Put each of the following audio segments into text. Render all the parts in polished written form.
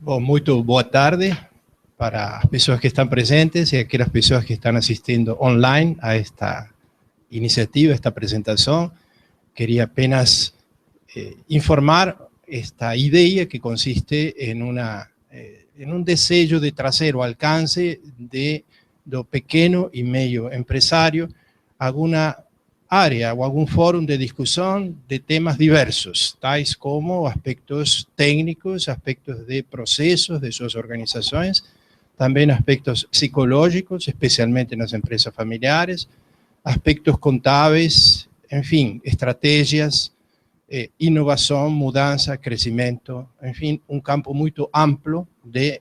Bom, muito boa tarde para as pessoas que estão presentes e aquelas pessoas que estão assistindo online a esta iniciativa, esta apresentação. Queria apenas informar esta ideia que consiste em um desejo de trazer ao alcance do pequeno e meio empresário alguma área ou algum fórum de discussão de temas diversos, tais como aspectos técnicos, aspectos de processos de suas organizações, também aspectos psicológicos, especialmente nas empresas familiares, aspectos contábeis, enfim, estratégias, inovação, mudança, crescimento, enfim, um campo muito amplo de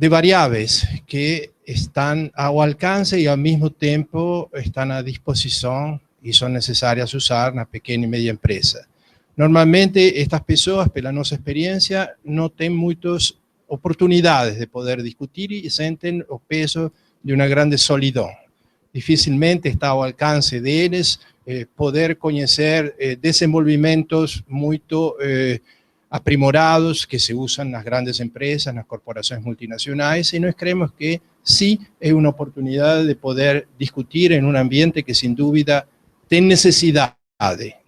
variáveis que estão ao alcance e, ao mesmo tempo, estão à disposição e são necessárias usar na pequena e média empresa. Normalmente, estas pessoas, pela nossa experiência, não têm muitas oportunidades de poder discutir e sentem o peso de uma grande solidão. Dificilmente está ao alcance deles poder conhecer desenvolvimentos muito aprimorados que se usam nas grandes empresas, nas corporações multinacionais, e nós creemos que sim, é uma oportunidade de poder discutir em um ambiente que, sem dúvida, tem necessidade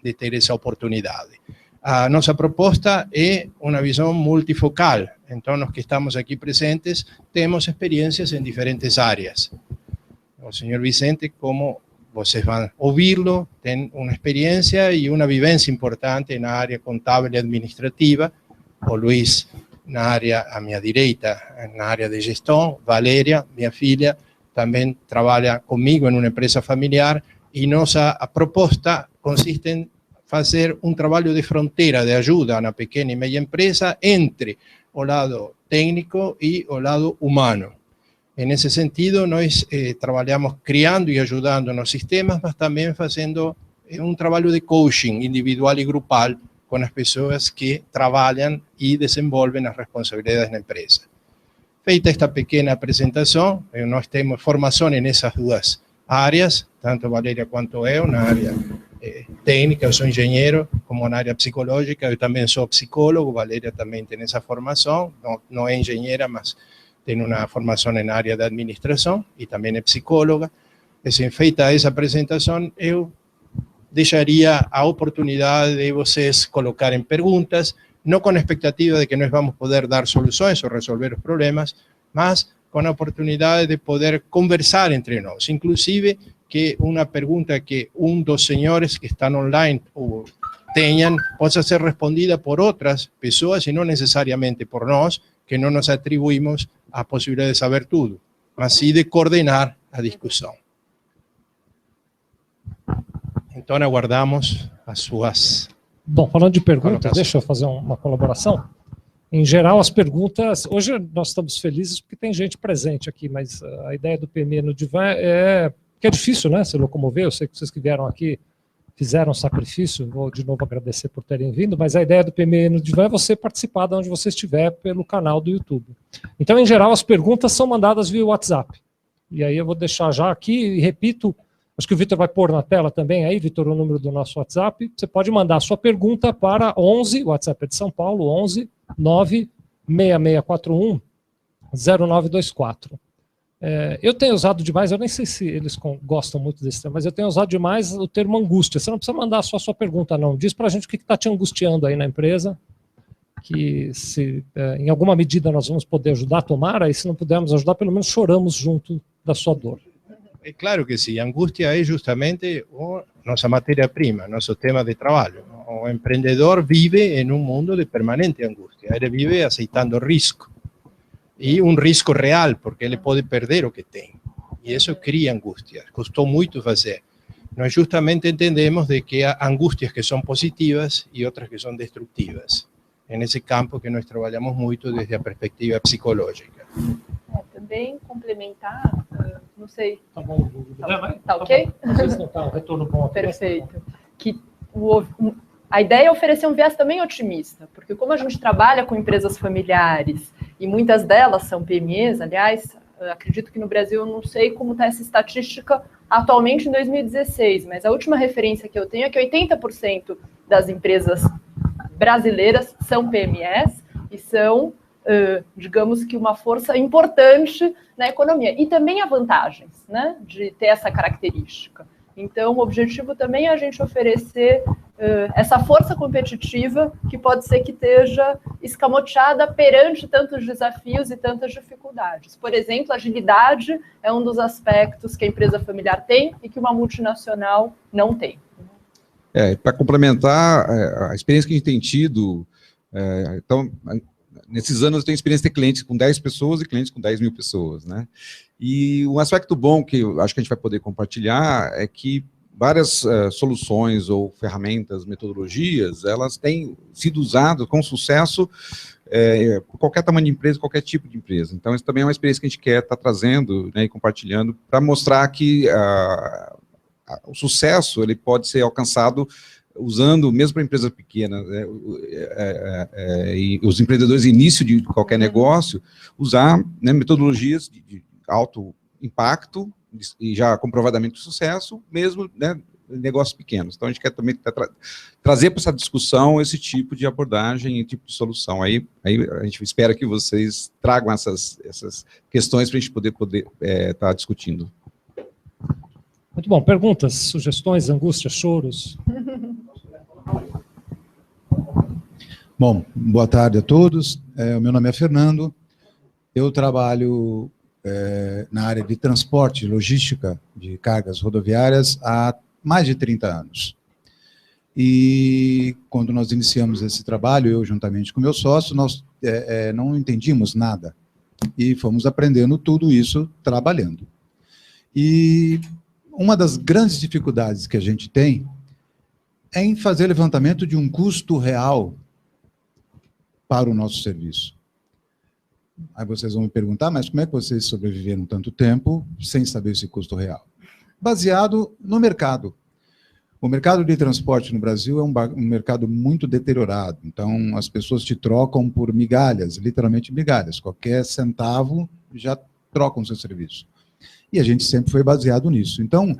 de ter essa oportunidade. A nossa proposta é uma visão multifocal, então, os que estamos aqui presentes temos experiências em diferentes áreas. O senhor Vicente, como vocês vão ouvi-lo, tem uma experiência e uma vivência importante na área contábil e administrativa. O Luiz, na área à minha direita, na área de gestão. Valéria, minha filha, também trabalha comigo em uma empresa familiar. E nossa proposta consiste em fazer um trabalho de fronteira, de ajuda na pequena e média empresa entre o lado técnico e o lado humano. Nesse sentido, nós trabalhamos criando e ajudando nos sistemas, mas também fazendo um trabalho de coaching individual e grupal com as pessoas que trabalham e desenvolvem as responsabilidades na empresa. Feita esta pequena apresentação, nós temos formação nessas duas áreas, tanto Valéria quanto eu, na área técnica, eu sou engenheiro, como na área psicológica, eu também sou psicólogo, Valéria também tem essa formação, não é engenheira, mas tem uma formação na área da administração e também é psicóloga. Assim, feita essa apresentação, eu deixaria a oportunidade de vocês colocarem perguntas, não com a expectativa de que nós vamos poder dar soluções ou resolver os problemas, mas com a oportunidade de poder conversar entre nós. Inclusive, que uma pergunta que um dos senhores que estão online tenham possa ser respondida por outras pessoas e não necessariamente por nós, que não nos atribuímos a possibilidade de saber tudo, mas sim de coordenar a discussão. Então, aguardamos as suas... Bom, falando de perguntas, deixa eu fazer uma colaboração. Em geral, as perguntas... Hoje nós estamos felizes porque tem gente presente aqui, mas a ideia do PME no Divã é que é difícil, né, se locomover. Eu sei que vocês que vieram aqui fizeram sacrifício, vou de novo agradecer por terem vindo, mas a ideia do PME no Divã é você participar de onde você estiver pelo canal do YouTube. Então, em geral, as perguntas são mandadas via WhatsApp. E aí eu vou deixar já aqui e repito, acho que o Vitor vai pôr na tela também aí, Vitor, o número do nosso WhatsApp. Você pode mandar a sua pergunta para 11, o WhatsApp é de São Paulo, 11 96641 0924. Eu tenho usado demais, eu nem sei se eles gostam muito desse termo, mas eu tenho usado demais o termo angústia. Você não precisa mandar só a sua pergunta, não. Diz para a gente o que está te angustiando aí na empresa, que se em alguma medida nós vamos poder ajudar, tomara, e se não pudermos ajudar, pelo menos choramos junto da sua dor. É claro que sim, a angústia é justamente nossa matéria-prima, nosso tema de trabalho. O empreendedor vive em um mundo de permanente angústia, ele vive aceitando risco. E um risco real, porque ele pode perder o que tem. E isso cria angústia. Custou muito fazer. Nós justamente entendemos de que há angústias que são positivas e outras que são destrutivas. É nesse campo que nós trabalhamos muito desde a perspectiva psicológica. Também complementar, não sei. Tá bom, tá ok? Às vezes não está um retorno bom aqui. Perfeito. Que a ideia é oferecer um viés também otimista, porque como a gente trabalha com empresas familiares, e muitas delas são PMEs, aliás, acredito que no Brasil, eu não sei como está essa estatística atualmente em 2016, mas a última referência que eu tenho é que 80% das empresas brasileiras são PMEs e são, digamos que, uma força importante na economia. E também há vantagens, né, de ter essa característica. Então, o objetivo também é a gente oferecer essa força competitiva que pode ser que esteja escamoteada perante tantos desafios e tantas dificuldades. Por exemplo, a agilidade é um dos aspectos que a empresa familiar tem e que uma multinacional não tem. Para complementar, a experiência que a gente tem tido, então, nesses anos eu tenho experiência de ter clientes com 10 pessoas e clientes com 10 mil pessoas, né? E um aspecto bom que eu acho que a gente vai poder compartilhar é que várias soluções ou ferramentas, metodologias, elas têm sido usadas com sucesso por qualquer tamanho de empresa, qualquer tipo de empresa. Então, isso também é uma experiência que a gente quer estar trazendo, né, e compartilhando para mostrar que o sucesso ele pode ser alcançado usando, mesmo para empresas pequenas, né, e os empreendedores de início de qualquer negócio, usar, né, metodologias de alto impacto e já comprovadamente de sucesso, mesmo, né, em negócios pequenos. Então, a gente quer também trazer para essa discussão esse tipo de abordagem e tipo de solução. Aí a gente espera que vocês tragam essas questões para a gente poder estar discutindo. Muito bom. Perguntas, sugestões, angústias, choros? Bom, boa tarde a todos. O meu nome é Fernando. Eu trabalho na área de transporte e logística de cargas rodoviárias há mais de 30 anos. E quando nós iniciamos esse trabalho, eu juntamente com meu sócio, nós não entendíamos nada. E fomos aprendendo tudo isso trabalhando. E uma das grandes dificuldades que a gente tem é em fazer levantamento de um custo real para o nosso serviço. Aí vocês vão me perguntar, mas como é que vocês sobreviveram tanto tempo sem saber esse custo real? Baseado no mercado. O mercado de transporte no Brasil é um mercado muito deteriorado, então as pessoas te trocam por migalhas, literalmente migalhas. Qualquer centavo já trocam o seu serviço. E a gente sempre foi baseado nisso. Então,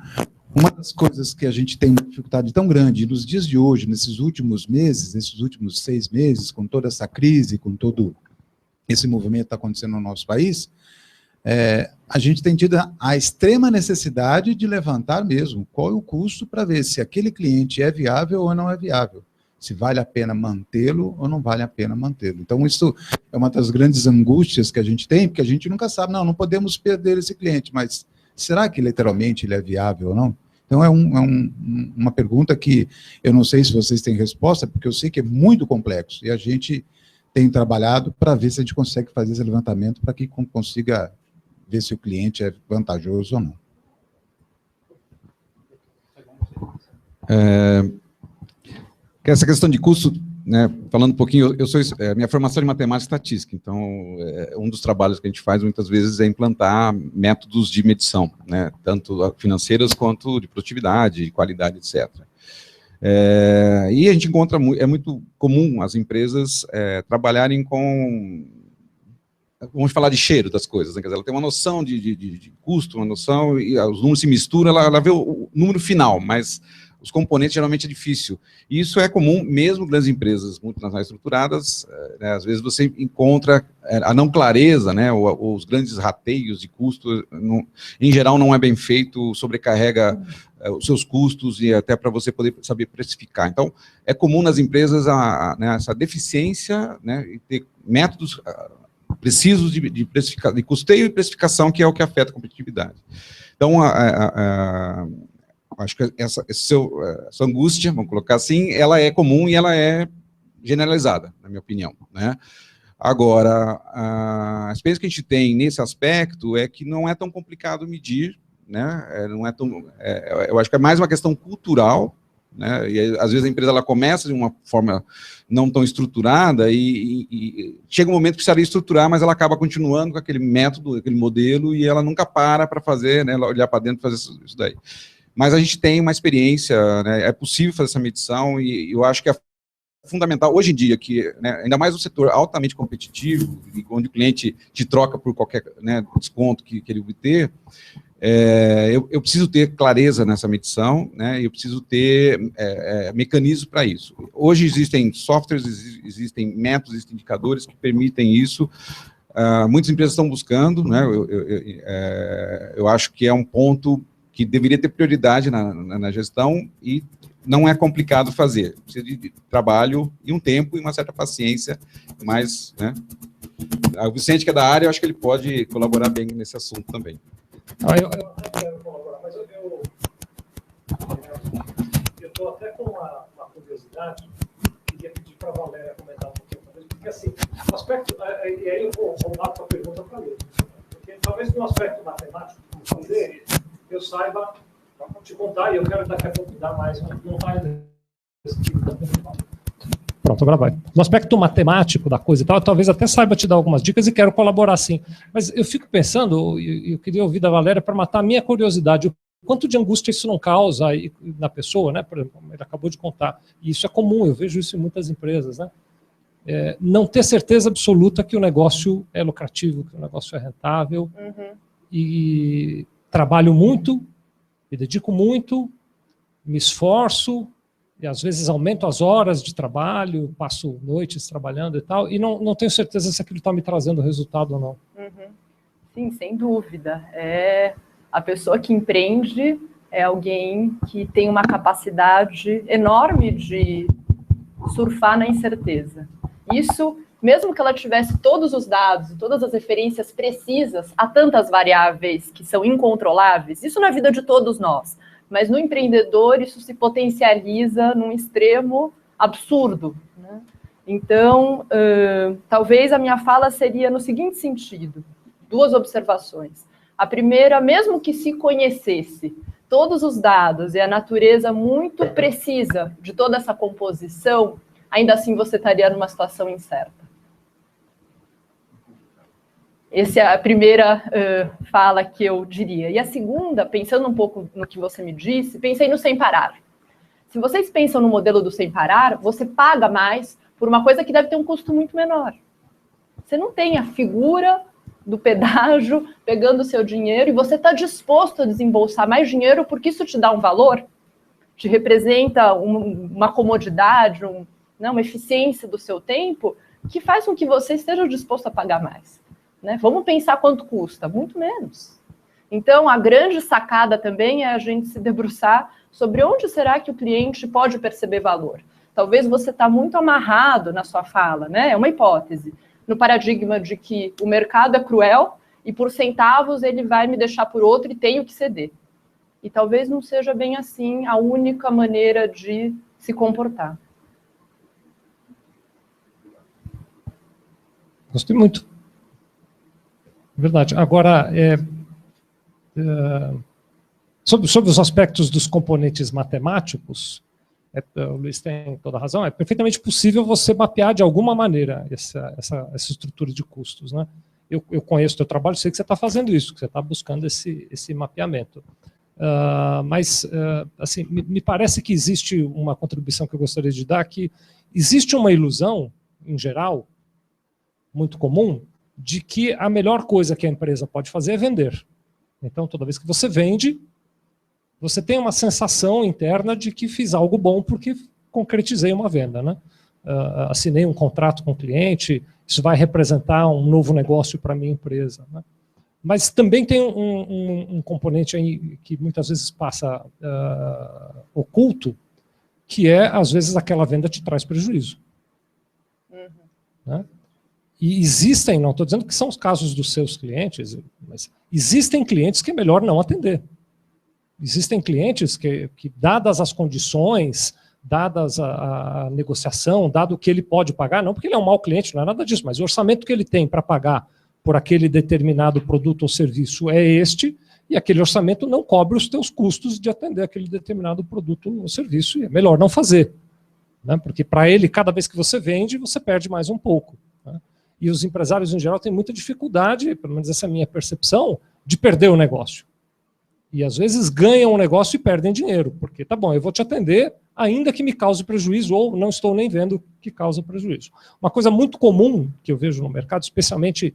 uma das coisas que a gente tem uma dificuldade tão grande nos dias de hoje, nesses últimos meses, nesses últimos 6 meses, com toda essa crise, com todo esse movimento que está acontecendo no nosso país, a gente tem tido a extrema necessidade de levantar mesmo qual é o custo para ver se aquele cliente é viável ou não é viável, se vale a pena mantê-lo ou não vale a pena mantê-lo. Então, isso é uma das grandes angústias que a gente tem, porque a gente nunca sabe, não podemos perder esse cliente, mas será que literalmente ele é viável ou não? Então, uma pergunta que eu não sei se vocês têm resposta, porque eu sei que é muito complexo, e a gente tem trabalhado para ver se a gente consegue fazer esse levantamento para que consiga ver se o cliente é vantajoso ou não. Essa questão de custo, né, falando um pouquinho, minha formação é de matemática e estatística, então um dos trabalhos que a gente faz muitas vezes é implantar métodos de medição, né, tanto financeiras quanto de produtividade, qualidade, etc. E a gente encontra, é muito comum as empresas trabalharem com, vamos falar de cheiro das coisas, né? Quer dizer, ela tem uma noção de custo, uma noção, e os números se misturam, ela vê o número final, mas os componentes geralmente é difícil. E isso é comum, mesmo grandes empresas multinacionais estruturadas, né, às vezes você encontra a não clareza, né, ou os grandes rateios de custo, em geral não é bem feito, sobrecarrega os seus custos e até para você poder saber precificar. Então, é comum nas empresas né, essa deficiência, né, e ter métodos precisos de custeio e precificação, que é o que afeta a competitividade. Então, acho que essa angústia, vamos colocar assim, ela é comum e ela é generalizada, na minha opinião, né? Agora, a experiência que a gente tem nesse aspecto é que não é tão complicado medir, né? Não é tão, eu acho que é mais uma questão cultural, né? E às vezes a empresa ela começa de uma forma não tão estruturada e chega um momento que precisaria estruturar, mas ela acaba continuando com aquele método, aquele modelo, e ela nunca para fazer, né, olhar para dentro e fazer isso daí. Mas a gente tem uma experiência, né, é possível fazer essa medição, e eu acho que é fundamental, hoje em dia, que, né, ainda mais um setor altamente competitivo, onde o cliente te troca por qualquer, né, desconto que ele obter, Eu preciso ter clareza nessa medição, né? Eu preciso ter mecanismos para isso. Hoje existem softwares, existem métodos, existem indicadores que permitem isso. Muitas empresas estão buscando, né? Eu acho que é um ponto que deveria ter prioridade na gestão e não é complicado fazer. Precisa de trabalho e um tempo e uma certa paciência, mas, né? O Vicente, que é da área, eu acho que ele pode colaborar bem nesse assunto também. Eu quero colaborar, mas eu estou até com uma curiosidade, queria pedir para a Valéria comentar um pouquinho, porque assim, o aspecto, e aí eu vou dar a pergunta para ele, porque talvez no aspecto matemático, fazer, eu saiba te contar, e eu quero daqui a pouco dar mais um raio desse tipo de Pronto, agora vai. No aspecto matemático da coisa e tal, talvez até saiba te dar algumas dicas e quero colaborar sim. Mas eu fico pensando, eu queria ouvir da Valéria para matar a minha curiosidade, o quanto de angústia isso não causa na pessoa, né? Por exemplo, ele acabou de contar. E isso é comum, eu vejo isso em muitas empresas, né? Não ter certeza absoluta que o negócio é lucrativo, que o negócio é rentável, e trabalho muito, me dedico muito, me esforço, e às vezes aumento as horas de trabalho, passo noites trabalhando e tal, e não tenho certeza se aquilo está me trazendo resultado ou não. Sim, sem dúvida. A pessoa que empreende é alguém que tem uma capacidade enorme de surfar na incerteza. Isso, mesmo que ela tivesse todos os dados, todas as referências precisas, há tantas variáveis que são incontroláveis, isso na vida de todos nós. Mas no empreendedor isso se potencializa num extremo absurdo, né? Então, talvez a minha fala seria no seguinte sentido, 2 observações. A primeira, mesmo que se conhecesse todos os dados e a natureza muito precisa de toda essa composição, ainda assim você estaria numa situação incerta. Essa é a primeira fala que eu diria. E a segunda, pensando um pouco no que você me disse, pensei no sem parar. Se vocês pensam no modelo do sem parar, você paga mais por uma coisa que deve ter um custo muito menor. Você não tem a figura do pedágio pegando o seu dinheiro e você está disposto a desembolsar mais dinheiro porque isso te dá um valor, te representa uma comodidade, uma eficiência do seu tempo que faz com que você esteja disposto a pagar mais. Né? Vamos pensar quanto custa, muito menos. Então, a grande sacada também é a gente se debruçar sobre onde será que o cliente pode perceber valor. Talvez você está muito amarrado na sua fala, né? É uma hipótese, no paradigma de que o mercado é cruel e por centavos ele vai me deixar por outro e tenho que ceder. E talvez não seja bem assim a única maneira de se comportar. Gostei muito. Verdade. Agora, sobre os aspectos dos componentes matemáticos, o Luiz tem toda a razão, é perfeitamente possível você mapear de alguma maneira essa estrutura de custos, né? Eu conheço o teu trabalho, sei que você está fazendo isso, que você está buscando esse mapeamento. Mas, assim, me parece que existe uma contribuição que eu gostaria de dar, que existe uma ilusão, em geral, muito comum, de que a melhor coisa que a empresa pode fazer é vender. Então, toda vez que você vende, você tem uma sensação interna de que fiz algo bom porque concretizei uma venda, né? Assinei um contrato com o cliente, isso vai representar um novo negócio para a minha empresa, né? Mas também tem um componente aí que muitas vezes passa oculto, que é, às vezes, aquela venda te traz prejuízo. Né? E existem, não estou dizendo que são os casos dos seus clientes, mas existem clientes que é melhor não atender. Existem clientes que dadas as condições, dadas a negociação, dado o que ele pode pagar, não porque ele é um mau cliente, não é nada disso, mas o orçamento que ele tem para pagar por aquele determinado produto ou serviço é este, e aquele orçamento não cobre os teus custos de atender aquele determinado produto ou serviço, e é melhor não fazer. Né? Porque para ele, cada vez que você vende, você perde mais um pouco. Né? E os empresários, em geral, têm muita dificuldade, pelo menos essa é a minha percepção, de perder o negócio. E às vezes ganham o negócio e perdem dinheiro, porque tá bom, eu vou te atender, ainda que me cause prejuízo, ou não estou nem vendo que causa prejuízo. Uma coisa muito comum que eu vejo no mercado, especialmente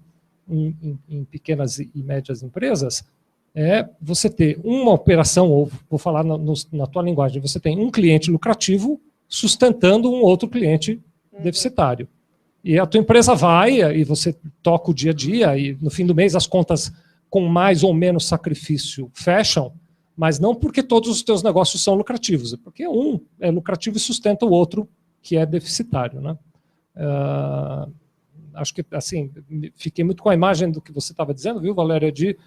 em pequenas e médias empresas, é você ter uma operação, ou vou falar na tua linguagem, você tem um cliente lucrativo sustentando um outro cliente deficitário. E a tua empresa vai, e você toca o dia a dia, e no fim do mês as contas com mais ou menos sacrifício fecham, mas não porque todos os teus negócios são lucrativos, é porque um é lucrativo e sustenta o outro que é deficitário, né? Acho que, assim, fiquei muito com a imagem do que você estava dizendo, viu, Valéria, de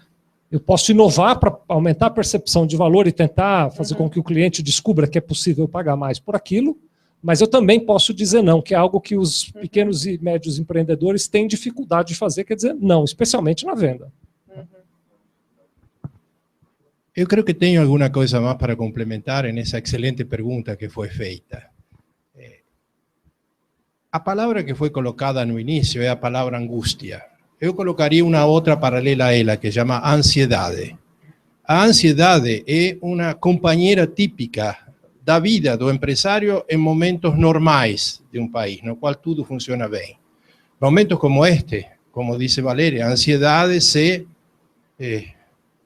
eu posso inovar para aumentar a percepção de valor e tentar fazer com que o cliente descubra que é possível pagar mais por aquilo, mas eu também posso dizer não, que é algo que os pequenos e médios empreendedores têm dificuldade de fazer, quer dizer não, especialmente na venda. Eu creio que tenho alguma coisa mais para complementar nessa excelente pergunta que foi feita. A palavra que foi colocada no início é a palavra angústia. Eu colocaria uma outra paralela a ela, que chama ansiedade. A ansiedade é uma companheira típica da vida do empresário em momentos normais de um país, no qual tudo funciona bem. Momentos como este, como disse Valéria, a ansiedade se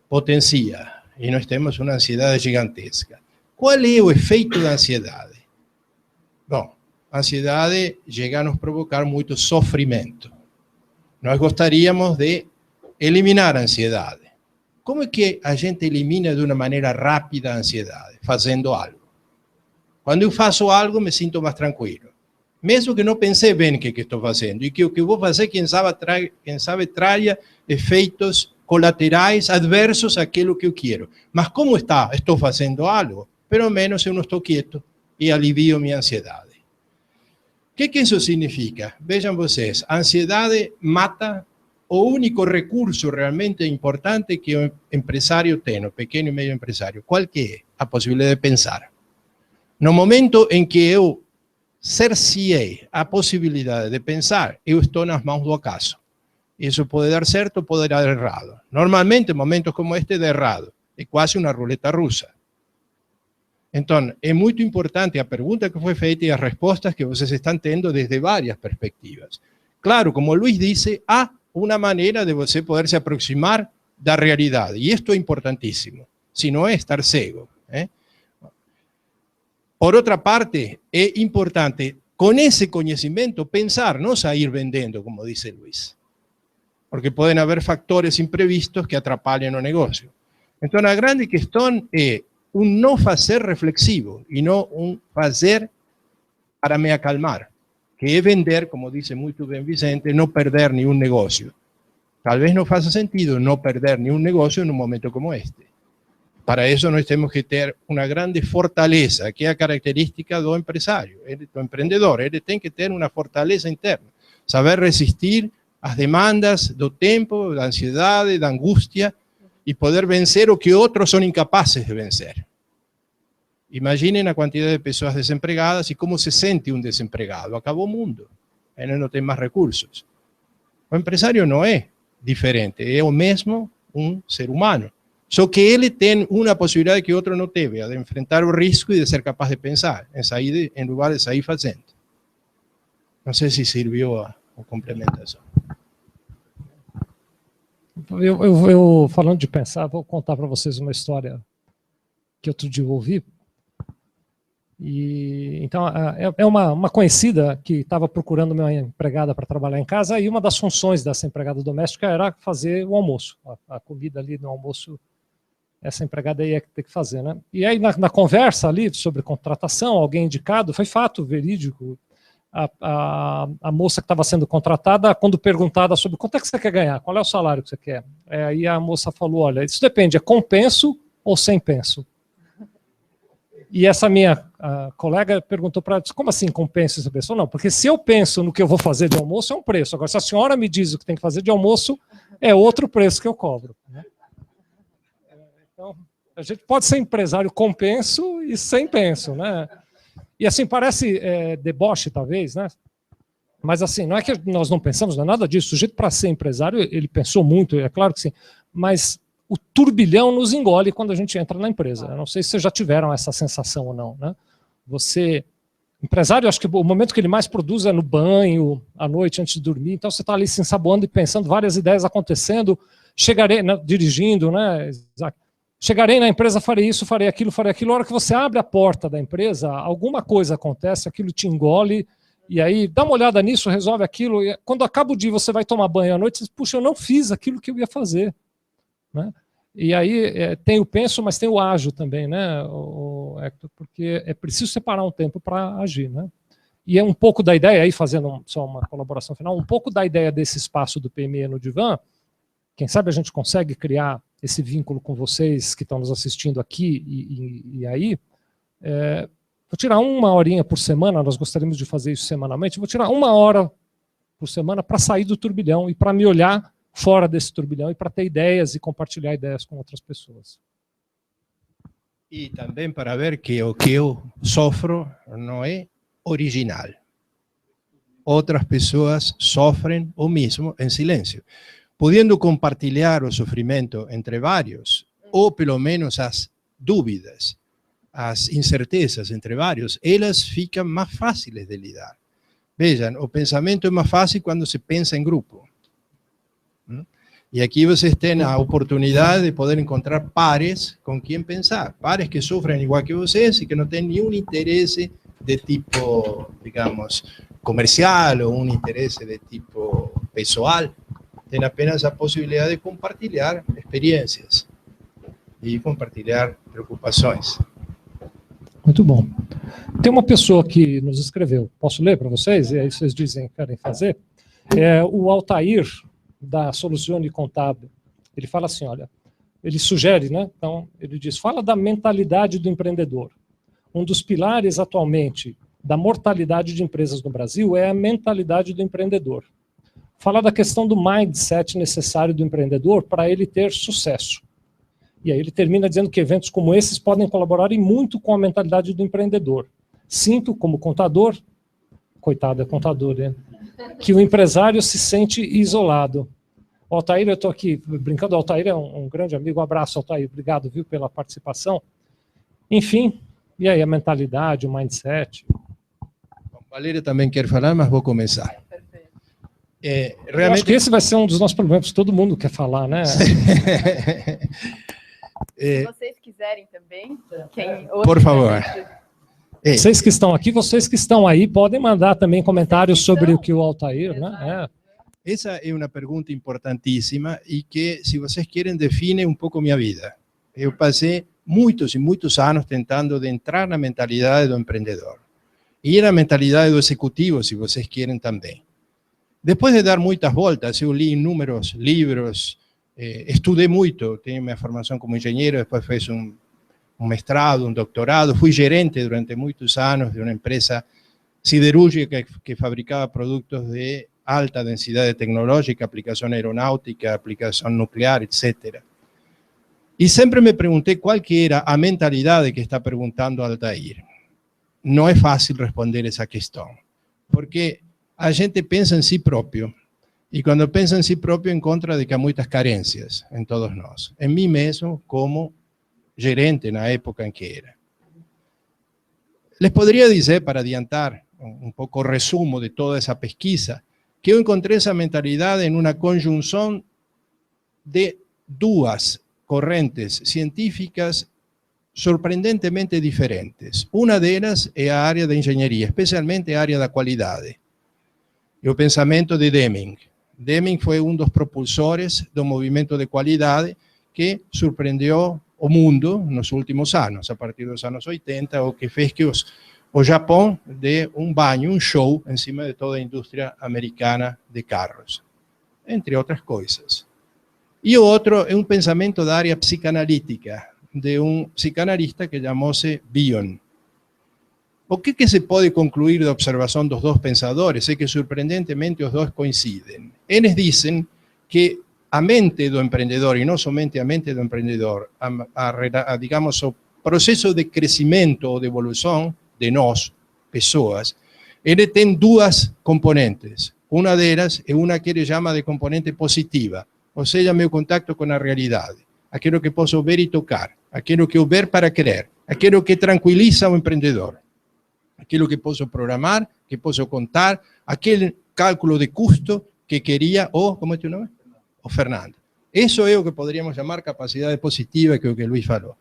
potencia e nós temos uma ansiedade gigantesca. Qual é o efeito da ansiedade? Bom, a ansiedade chega a nos provocar muito sofrimento. Nós gostaríamos de eliminar a ansiedade. Como é que a gente elimina de uma maneira rápida a ansiedade? Fazendo algo. Quando eu faço algo, me sinto mais tranquilo. Mesmo que não pensei bem o que estou fazendo. E que o que vou fazer, quem sabe traia efeitos colaterais adversos àquilo que eu quero. Mas como estou fazendo algo, pelo menos eu não estou quieto e alivio minha ansiedade. O que isso significa? Vejam vocês, a ansiedade mata o único recurso realmente importante que o empresário tem, o pequeno e médio empresário. Qual que é? A possibilidade de pensar. No momento em que eu cerceei a possibilidade de pensar, eu estou nas mãos do acaso. Isso pode dar certo, pode dar errado. Normalmente, em momentos como este, dá errado. É quase uma roleta russa. Então, é muito importante a pergunta que foi feita e as respostas que vocês estão tendo desde várias perspectivas. Claro, como Luis disse, há uma maneira de você poder se aproximar da realidade. E isto é importantíssimo. Se não é estar cego. Por outra parte, é importante, com esse conhecimento, pensar, não sair vendendo, como disse Luis. Porque podem haver fatores imprevistos que atrapalhem o negócio. Então, a grande questão é um não fazer reflexivo e não um fazer para me acalmar, que é vender, como disse muito bem Vicente, não perder nenhum negócio. Talvez não faça sentido não perder nenhum negócio num momento como este. Para isso, nós temos que ter uma grande fortaleza, que é a característica do empresário, do empreendedor. Ele tem que ter uma fortaleza interna, saber resistir às demandas do tempo, da ansiedade, da angústia, e poder vencer o que outros são incapazes de vencer. Imaginem a quantidade de pessoas desempregadas e como se sente um desempregado. Acabou o mundo. Ele não tem mais recursos. O empresário não é diferente, é o mesmo um ser humano. Só que ele tem uma possibilidade que outro não teve, a de enfrentar o risco e de ser capaz de pensar, em lugar de sair fazendo. Não sei se serviu a complementação. Eu falando de pensar, vou contar para vocês uma história que outro dia eu ouvi. E, então, é uma conhecida que estava procurando uma empregada para trabalhar em casa, e uma das funções dessa empregada doméstica era fazer o almoço. A comida ali no almoço, essa empregada ia ter que fazer, né? E aí, na conversa ali sobre contratação, alguém indicado, foi fato verídico, a moça que estava sendo contratada, quando perguntada sobre quanto é que você quer ganhar, qual é o salário que você quer, aí a moça falou, olha, isso depende, é com penso ou sem penso? E essa minha colega perguntou para ela, como assim com penso e sem penso? Não, porque se eu penso no que eu vou fazer de almoço, é um preço. Agora, se a senhora me diz o que tem que fazer de almoço, é outro preço que eu cobro. Né? Então, a gente pode ser empresário com penso e sem penso, né? E assim, parece deboche, talvez, né? Mas assim, não é que nós não pensamos, não é nada disso. O sujeito, para ser empresário, ele pensou muito, é claro que sim, mas o turbilhão nos engole quando a gente entra na empresa. Eu não sei se vocês já tiveram essa sensação ou não, né? Você, empresário, acho que o momento que ele mais produz é no banho, à noite, antes de dormir, então você está ali se ensaboando e pensando, várias ideias acontecendo, chegarei, dirigindo, né, Isaac? Chegarei na empresa, farei isso, farei aquilo, farei aquilo. A hora que você abre a porta da empresa, alguma coisa acontece, aquilo te engole, e aí dá uma olhada nisso, resolve aquilo. E quando acaba o dia, você vai tomar banho à noite, você diz, puxa, eu não fiz aquilo que eu ia fazer. Né? E aí tem o penso, mas tem o ágil também, né, Hector? Porque é preciso separar um tempo para agir. Né? E é um pouco da ideia, aí fazendo só uma colaboração final, um pouco da ideia desse espaço do PME no Divã. Quem sabe a gente consegue criar esse vínculo com vocês que estão nos assistindo aqui e aí. Vou tirar uma horinha por semana, nós gostaríamos de fazer isso semanalmente, vou tirar 1 hora por semana para sair do turbilhão e para me olhar fora desse turbilhão e para ter ideias e compartilhar ideias com outras pessoas. E também para ver que o que eu sofro não é original. Outras pessoas sofrem o mesmo em silêncio. Podendo compartilhar o sofrimento entre vários, ou pelo menos as dúvidas, as incertezas entre vários, elas ficam mais fáceis de lidar. Vejam, o pensamento é mais fácil quando se pensa em grupo. E aqui vocês têm a oportunidade de poder encontrar pares com quem pensar. Pares que sofrem igual que vocês e que não têm nenhum interesse de tipo, digamos, comercial ou um interesse de tipo pessoal. Tem apenas a possibilidade de compartilhar experiências e compartilhar preocupações. Muito bom. Tem uma pessoa que nos escreveu, posso ler para vocês? E aí vocês dizem que querem fazer. É o Altair, da Soluzione Contábil. Ele fala assim, olha, ele sugere, né? Então, ele diz, fala da mentalidade do empreendedor. Um dos pilares atualmente da mortalidade de empresas no Brasil é a mentalidade do empreendedor. Fala da questão do mindset necessário do empreendedor para ele ter sucesso. E aí ele termina dizendo que eventos como esses podem colaborar e muito com a mentalidade do empreendedor. Sinto, como contador, coitado, é contador, né? Que o empresário se sente isolado. O Altair, eu estou aqui brincando, o Altair é um grande amigo, um abraço, Altair, obrigado, viu, pela participação. Enfim, e aí a mentalidade, o mindset? Bom, Valéria também quer falar, mas vou começar. Realmente... Eu acho que esse vai ser um dos nossos problemas, todo mundo quer falar, né? Se vocês quiserem também, por favor. Vocês que estão aqui, vocês que estão aí, podem mandar também comentários sobre o que o Altair, né? Essa é uma pergunta importantíssima e que, se vocês querem, define um pouco minha vida. Eu passei muitos e muitos anos tentando de entrar na mentalidade do empreendedor. E na mentalidade do executivo, se vocês querem também. Depois de dar muitas voltas, eu li inúmeros livros, estudei muito, tenho minha formação como engenheiro, depois fiz um mestrado, um doutorado, fui gerente durante muitos anos de uma empresa siderúrgica que fabricava produtos de alta densidade tecnológica, aplicação aeronáutica, aplicação nuclear, etc. E sempre me perguntei qual que era a mentalidade que está perguntando Altair. Não é fácil responder essa questão, porque a gente pensa em si próprio, e quando pensa em si próprio encontra de que há muitas carências em todos nós. Em mim mesmo, como gerente na época em que era. Les poderia dizer, para adiantar um pouco o resumo de toda essa pesquisa, que eu encontrei essa mentalidade em uma conjunção de duas correntes científicas surpreendentemente diferentes. Uma delas é a área da engenharia, especialmente a área da qualidade. E o pensamento de Deming. Deming foi um dos propulsores do movimento de qualidade que surpreendeu o mundo nos últimos anos, a partir dos anos 80, o que fez que o Japão dê um banho, um show, em cima de toda a indústria americana de carros, entre outras coisas. E o outro é um pensamento da área psicanalítica, de um psicanalista que chamou-se Bion. O que se pode concluir da observação dos dois pensadores é que, surpreendentemente, os dois coincidem. Eles dizem que a mente do empreendedor, e não somente a mente do empreendedor, digamos, o processo de crescimento ou de evolução de nós, pessoas, ele tem duas componentes. Uma delas é uma que ele chama de componente positiva, ou seja, meu contato com a realidade, aquilo que posso ver e tocar, aquilo que eu ver para querer, aquilo que tranquiliza o empreendedor, aquilo que posso programar, que posso contar, aquele cálculo de custo que queria como é teu nome? O Fernando. Isso é o que poderíamos chamar capacidade positiva, que é o que o Luiz falou.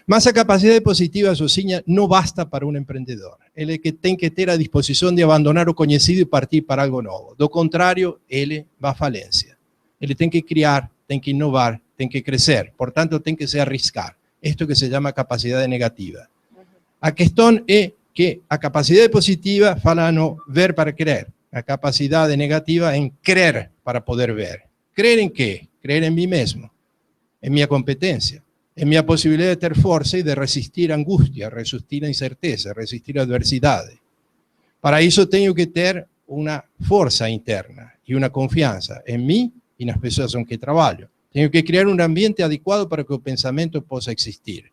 Mas a capacidade positiva sozinha não basta para um empreendedor. Ele que tem que ter a disposição de abandonar o conhecido e partir para algo novo. Do contrário, ele vai à falência. Ele tem que criar, tem que inovar, tem que crescer. Portanto, tem que se arriscar. Isto que se chama capacidade negativa. A questão é que a capacidade positiva fala no ver para crer. A capacidade negativa em crer para poder ver. Crer em quê? Crer em mim mesmo, em minha competência, em minha possibilidade de ter força e de resistir a angústia, resistir a incerteza, resistir a adversidade. Para isso, tenho que ter uma força interna e uma confiança em mim e nas pessoas com que trabalho. Tenho que criar um ambiente adequado para que o pensamento possa existir.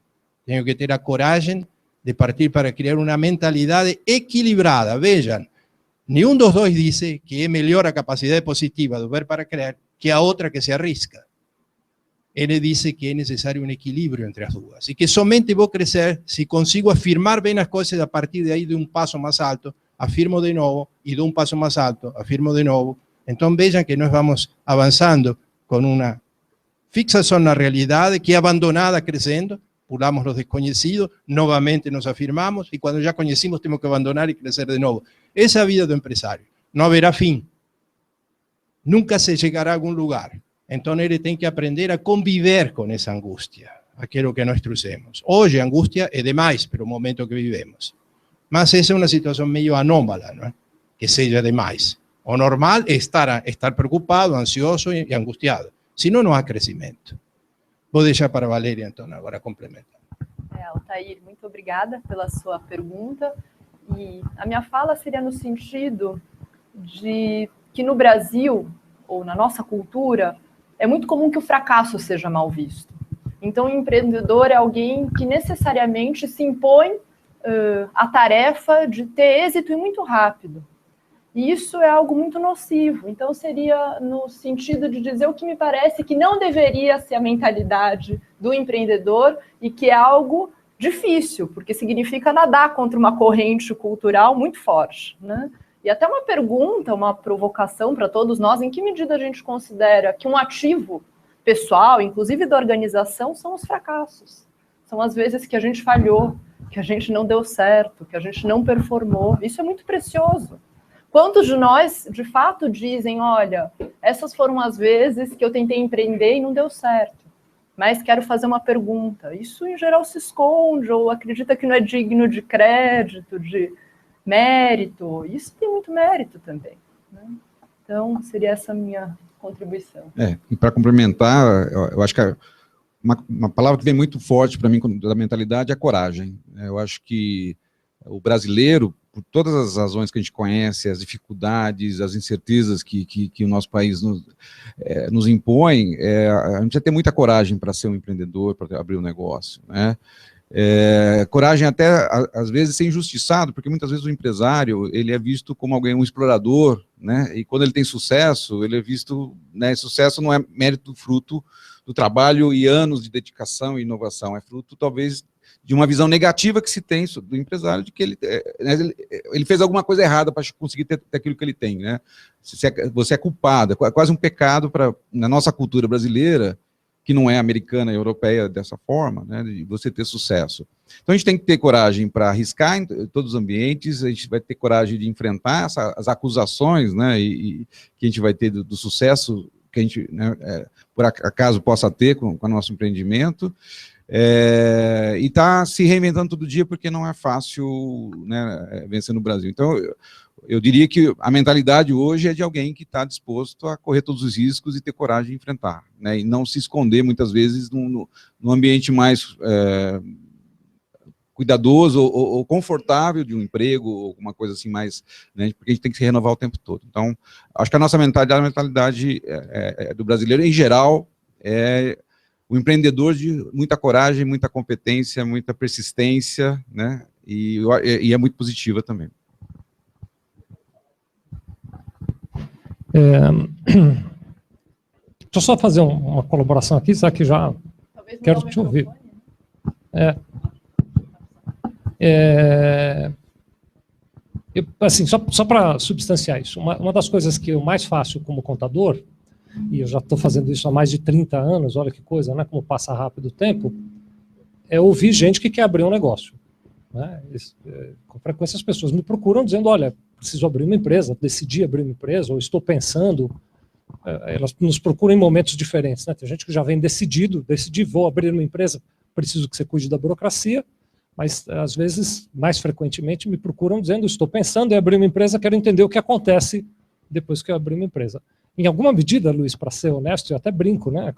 Tenho que ter a coragem de partir para criar uma mentalidade equilibrada. Vejam, nenhum dos dois diz que é melhor a capacidade positiva do ver para crer que a outra que se arrisca. Ele diz que é necessário um equilíbrio entre as duas. E que somente vou crescer se consigo afirmar bem as coisas a partir de aí de um passo mais alto, afirmo de novo, e de um passo mais alto, afirmo de novo. Então vejam que nós vamos avançando com uma fixação na realidade que é abandonada crescendo, pulamos os desconhecidos, novamente nos afirmamos, e quando já conhecimos temos que abandonar e crescer de novo. Essa é a vida do empresário. Não haverá fim. Nunca se chegará a algum lugar. Então ele tem que aprender a conviver com essa angústia, aquilo que nós trouxemos. Hoje a angústia é demais pelo momento que vivemos. Mas essa é uma situação meio anômala, não é? Que seja demais. O normal é estar preocupado, ansioso e angustiado. Senão não há crescimento. Vou deixar para a Valéria, então, agora complementar. Altair, muito obrigada pela sua pergunta. E a minha fala seria no sentido de que no Brasil, ou na nossa cultura, é muito comum que o fracasso seja mal visto. Então, o empreendedor é alguém que necessariamente se impõe a tarefa de ter êxito e muito rápido. E isso é algo muito nocivo. Então, seria no sentido de dizer o que me parece que não deveria ser a mentalidade do empreendedor e que é algo difícil, porque significa nadar contra uma corrente cultural muito forte, né? E até uma pergunta, uma provocação para todos nós, em que medida a gente considera que um ativo pessoal, inclusive da organização, são os fracassos. São as vezes que a gente falhou, que a gente não deu certo, que a gente não performou. Isso é muito precioso. Quantos de nós, de fato, dizem, olha, essas foram as vezes que eu tentei empreender e não deu certo, mas quero fazer uma pergunta. Isso, em geral, se esconde ou acredita que não é digno de crédito, de mérito. Isso tem muito mérito também, né? Então, seria essa a minha contribuição. E para complementar, eu acho que uma palavra que vem muito forte para mim da mentalidade é a coragem. Eu acho que o brasileiro, por todas as razões que a gente conhece, as dificuldades, as incertezas que o nosso país nos impõe, a gente precisa ter muita coragem para ser um empreendedor, para abrir um negócio, né? Coragem até, às vezes, ser injustiçado, porque muitas vezes o empresário, ele é visto como alguém, um explorador, né? E quando ele tem sucesso, ele é visto, né? Sucesso não é mérito fruto do trabalho e anos de dedicação e inovação, é fruto, talvez, de uma visão negativa que se tem do empresário, de que ele fez alguma coisa errada para conseguir ter aquilo que ele tem, né? Você é culpado, é quase um pecado na nossa cultura brasileira, que não é americana e europeia dessa forma, né, de você ter sucesso. Então a gente tem que ter coragem para arriscar em todos os ambientes, a gente vai ter coragem de enfrentar as acusações, né, e que a gente vai ter do sucesso que a gente, né, por acaso, possa ter com o nosso empreendimento, e tá se reinventando todo dia, porque não é fácil, né, vencer no Brasil. Então, eu diria que a mentalidade hoje é de alguém que está disposto a correr todos os riscos e ter coragem de enfrentar, né, e não se esconder, muitas vezes, num ambiente mais cuidadoso ou confortável de um emprego, ou alguma coisa assim mais, né, porque a gente tem que se renovar o tempo todo. Então, acho que a nossa mentalidade, a mentalidade do brasileiro, em geral, é o empreendedor de muita coragem, muita competência, muita persistência, né, e é muito positiva também. Deixa eu só fazer uma colaboração aqui, já que já quero te ouvir. Assim, só para substanciar isso, uma das coisas que eu mais faço como contador e eu já estou fazendo isso há mais de 30 anos, olha que coisa, né, como passa rápido o tempo, é ouvir gente que quer abrir um negócio. Né? Com frequência as pessoas me procuram dizendo, olha, preciso abrir uma empresa, decidi abrir uma empresa, ou estou pensando. Elas nos procuram em momentos diferentes. Né? Tem gente que já vem decidi, vou abrir uma empresa, preciso que você cuide da burocracia, mas às vezes, mais frequentemente, me procuram dizendo, estou pensando em abrir uma empresa, quero entender o que acontece depois que eu abrir uma empresa. Em alguma medida, Luiz, para ser honesto, eu até brinco, né,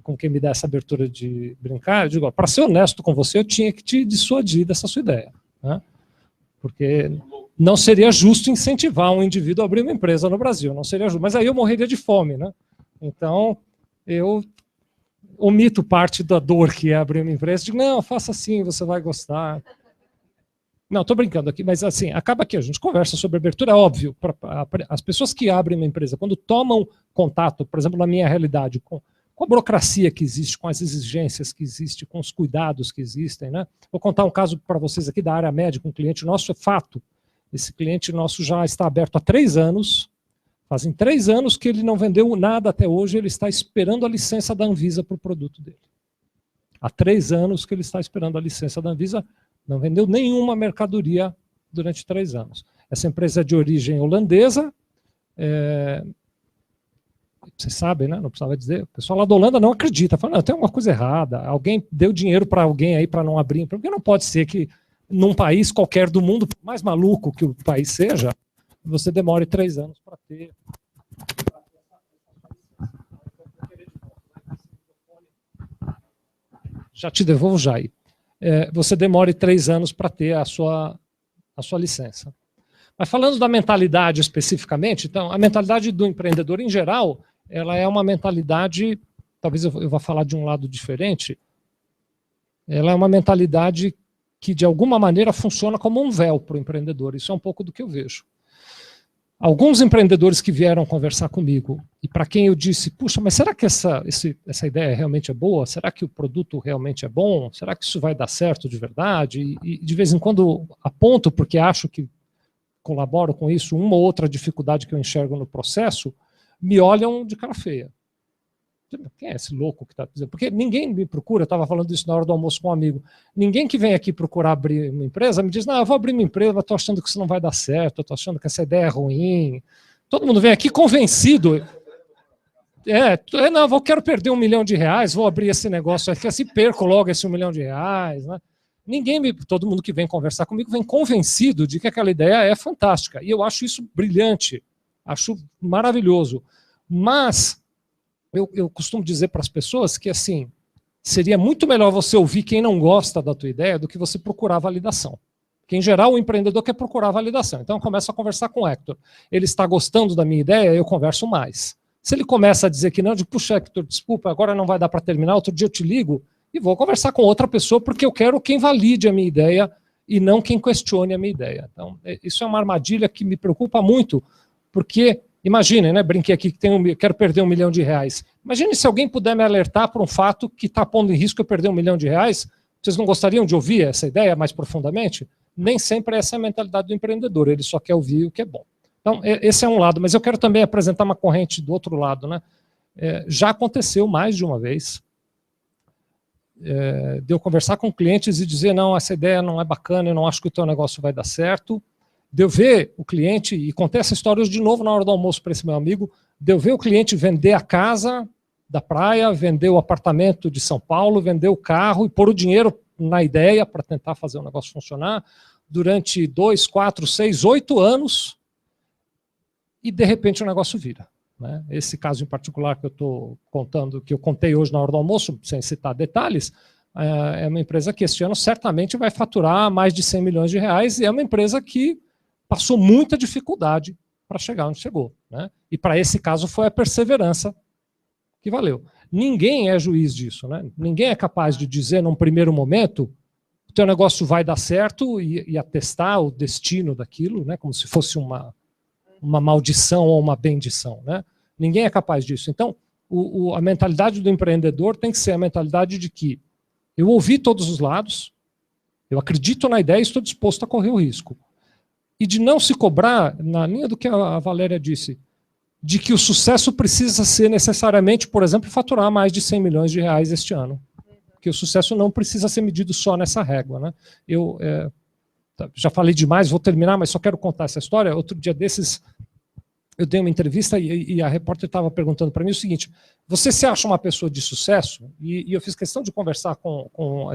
com quem me dá essa abertura de brincar, eu digo, para ser honesto com você, eu tinha que te dissuadir dessa sua ideia. Né? Porque não seria justo incentivar um indivíduo a abrir uma empresa no Brasil, não seria justo. Mas aí eu morreria de fome, né? Então, eu omito parte da dor que é abrir uma empresa, digo, não, faça assim, você vai gostar. Não, estou brincando aqui, mas assim, acaba que a gente conversa sobre abertura, é óbvio, as pessoas que abrem uma empresa, quando tomam contato, por exemplo, na minha realidade, com a burocracia que existe, com as exigências que existem, com os cuidados que existem, né? Vou contar um caso para vocês aqui da área médica, um cliente nosso, é fato, esse cliente nosso já está aberto há 3 anos, fazem 3 anos que ele não vendeu nada até hoje, ele está esperando a licença da Anvisa para o produto dele. Há 3 anos que ele está esperando a licença da Anvisa, não vendeu nenhuma mercadoria durante 3 anos. Essa empresa é de origem holandesa, vocês sabem, né? Não precisava dizer, o pessoal lá da Holanda não acredita, fala, não, tem alguma coisa errada, alguém deu dinheiro para alguém aí para não abrir, porque não pode ser que num país qualquer do mundo, mais maluco que o país seja, você demore 3 anos para ter. Já te devolvo já aí. Você demore 3 anos para ter a sua licença. Mas falando da mentalidade especificamente, então, a mentalidade do empreendedor em geral, ela é uma mentalidade, talvez eu vá falar de um lado diferente, ela é uma mentalidade que de alguma maneira funciona como um véu para o empreendedor, isso é um pouco do que eu vejo. Alguns empreendedores que vieram conversar comigo, e para quem eu disse, puxa, mas será que essa ideia realmente é boa? Será que o produto realmente é bom? Será que isso vai dar certo de verdade? E de vez em quando aponto, porque acho que colaboro com isso, uma ou outra dificuldade que eu enxergo no processo, me olham de cara feia. Quem é esse louco que está dizendo? Porque ninguém me procura, eu estava falando isso na hora do almoço com um amigo, ninguém que vem aqui procurar abrir uma empresa me diz, não, eu vou abrir uma empresa, estou achando que isso não vai dar certo, estou achando que essa ideia é ruim. Todo mundo vem aqui convencido. Não, eu quero perder R$1 milhão, vou abrir esse negócio aqui, assim perco logo esse R$1 milhão. Né? Todo mundo que vem conversar comigo vem convencido de que aquela ideia é fantástica. E eu acho isso brilhante, acho maravilhoso. Mas eu costumo dizer para as pessoas que assim, seria muito melhor você ouvir quem não gosta da tua ideia do que você procurar validação. Porque, em geral, o empreendedor quer procurar validação. Então, eu começo a conversar com o Hector. Ele está gostando da minha ideia, eu converso mais. Se ele começa a dizer que não, eu digo, puxa, Hector, desculpa, agora não vai dar para terminar, outro dia eu te ligo e vou conversar com outra pessoa, porque eu quero quem valide a minha ideia e não quem questione a minha ideia. Então, isso é uma armadilha que me preocupa muito, porque imaginem, né, brinquei aqui que quero perder R$1 milhão. Imagine se alguém puder me alertar por um fato que está pondo em risco eu perder R$1 milhão. Vocês não gostariam de ouvir essa ideia mais profundamente? Nem sempre essa é a mentalidade do empreendedor, ele só quer ouvir o que é bom. Então, esse é um lado, mas eu quero também apresentar uma corrente do outro lado. Né? Já aconteceu mais de uma vez de eu conversar com clientes e dizer, não, essa ideia não é bacana, eu não acho que o teu negócio vai dar certo. De eu ver o cliente, e contei essa história hoje de novo na hora do almoço para esse meu amigo, de eu ver o cliente vender a casa da praia, vender o apartamento de São Paulo, vender o carro e pôr o dinheiro na ideia para tentar fazer o negócio funcionar durante 2, 4, 6, 8 anos e de repente o negócio vira. Né? Esse caso em particular que eu estou contando, que eu contei hoje na hora do almoço, sem citar detalhes, é uma empresa que este ano certamente vai faturar mais de R$100 milhões e é uma empresa que passou muita dificuldade para chegar onde chegou. Né? E para esse caso foi a perseverança que valeu. Ninguém é juiz disso. Né? Ninguém é capaz de dizer num primeiro momento o teu negócio vai dar certo e atestar o destino daquilo, né? Como se fosse uma maldição ou uma bendição. Né? Ninguém é capaz disso. Então, a mentalidade do empreendedor tem que ser a mentalidade de que eu ouvi todos os lados, eu acredito na ideia e estou disposto a correr o risco. E de não se cobrar, na linha do que a Valéria disse, de que o sucesso precisa ser necessariamente, por exemplo, faturar mais de 100 milhões de reais este ano. Que o sucesso não precisa ser medido só nessa régua, né? Eu já falei demais, vou terminar, mas só quero contar essa história. Outro dia desses, eu dei uma entrevista e a repórter estava perguntando para mim o seguinte: você se acha uma pessoa de sucesso? E eu fiz questão de conversar com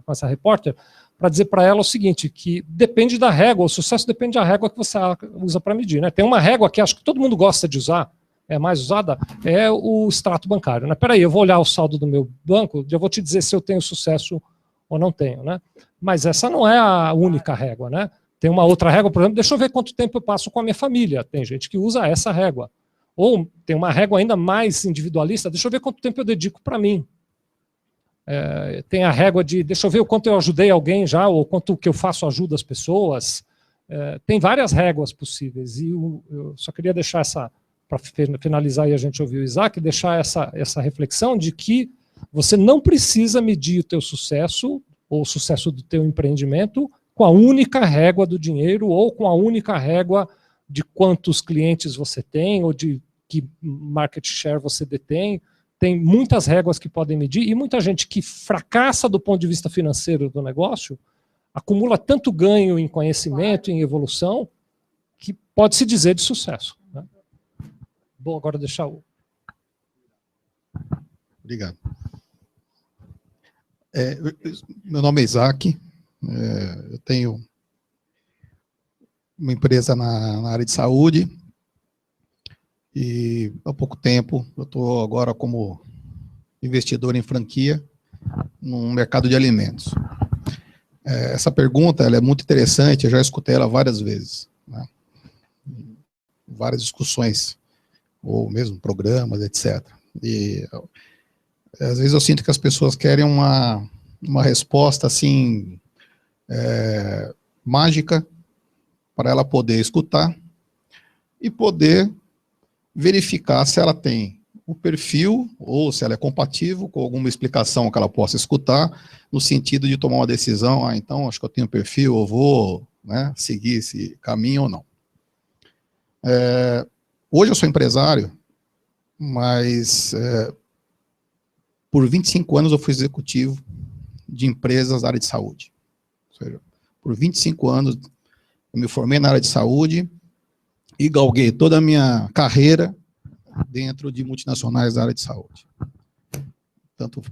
essa repórter para dizer para ela o seguinte, que depende da régua, o sucesso depende da régua que você usa para medir, né? Tem uma régua que acho que todo mundo gosta de usar, é mais usada, é o extrato bancário, né? Peraí, eu vou olhar o saldo do meu banco, eu vou te dizer se eu tenho sucesso ou não tenho, né? Mas essa não é a única régua, né? Tem uma outra régua, por exemplo, deixa eu ver quanto tempo eu passo com a minha família. Tem gente que usa essa régua. Ou tem uma régua ainda mais individualista, deixa eu ver quanto tempo eu dedico para mim. Tem a régua de, deixa eu ver o quanto eu ajudei alguém já, ou quanto que eu faço ajuda às pessoas. Tem várias réguas possíveis. E eu só queria deixar essa, para finalizar e a gente ouvir o Isaac, deixar essa reflexão de que você não precisa medir o teu sucesso, ou o sucesso do teu empreendimento, com a única régua do dinheiro, ou com a única régua de quantos clientes você tem, ou de que market share você detém. Tem muitas réguas que podem medir, e muita gente que fracassa do ponto de vista financeiro do negócio, acumula tanto ganho em conhecimento, em evolução, que pode-se dizer de sucesso, né? Bom, agora deixar o... Obrigado. Meu nome é Isaac, eu tenho uma empresa na área de saúde e há pouco tempo eu estou agora como investidor em franquia no mercado de alimentos. Essa pergunta ela é muito interessante, eu já escutei ela várias vezes, né? Várias discussões, ou mesmo programas, etc. E às vezes eu sinto que as pessoas querem uma resposta assim mágica para ela poder escutar e poder verificar se ela tem o perfil ou se ela é compatível com alguma explicação que ela possa escutar no sentido de tomar uma decisão, então acho que eu tenho perfil, eu vou, né, seguir esse caminho ou não. Hoje eu sou empresário, mas por 25 anos eu fui executivo de empresas da área de saúde. Ou seja, por 25 anos eu me formei na área de saúde e galguei toda a minha carreira dentro de multinacionais da área de saúde. Tanto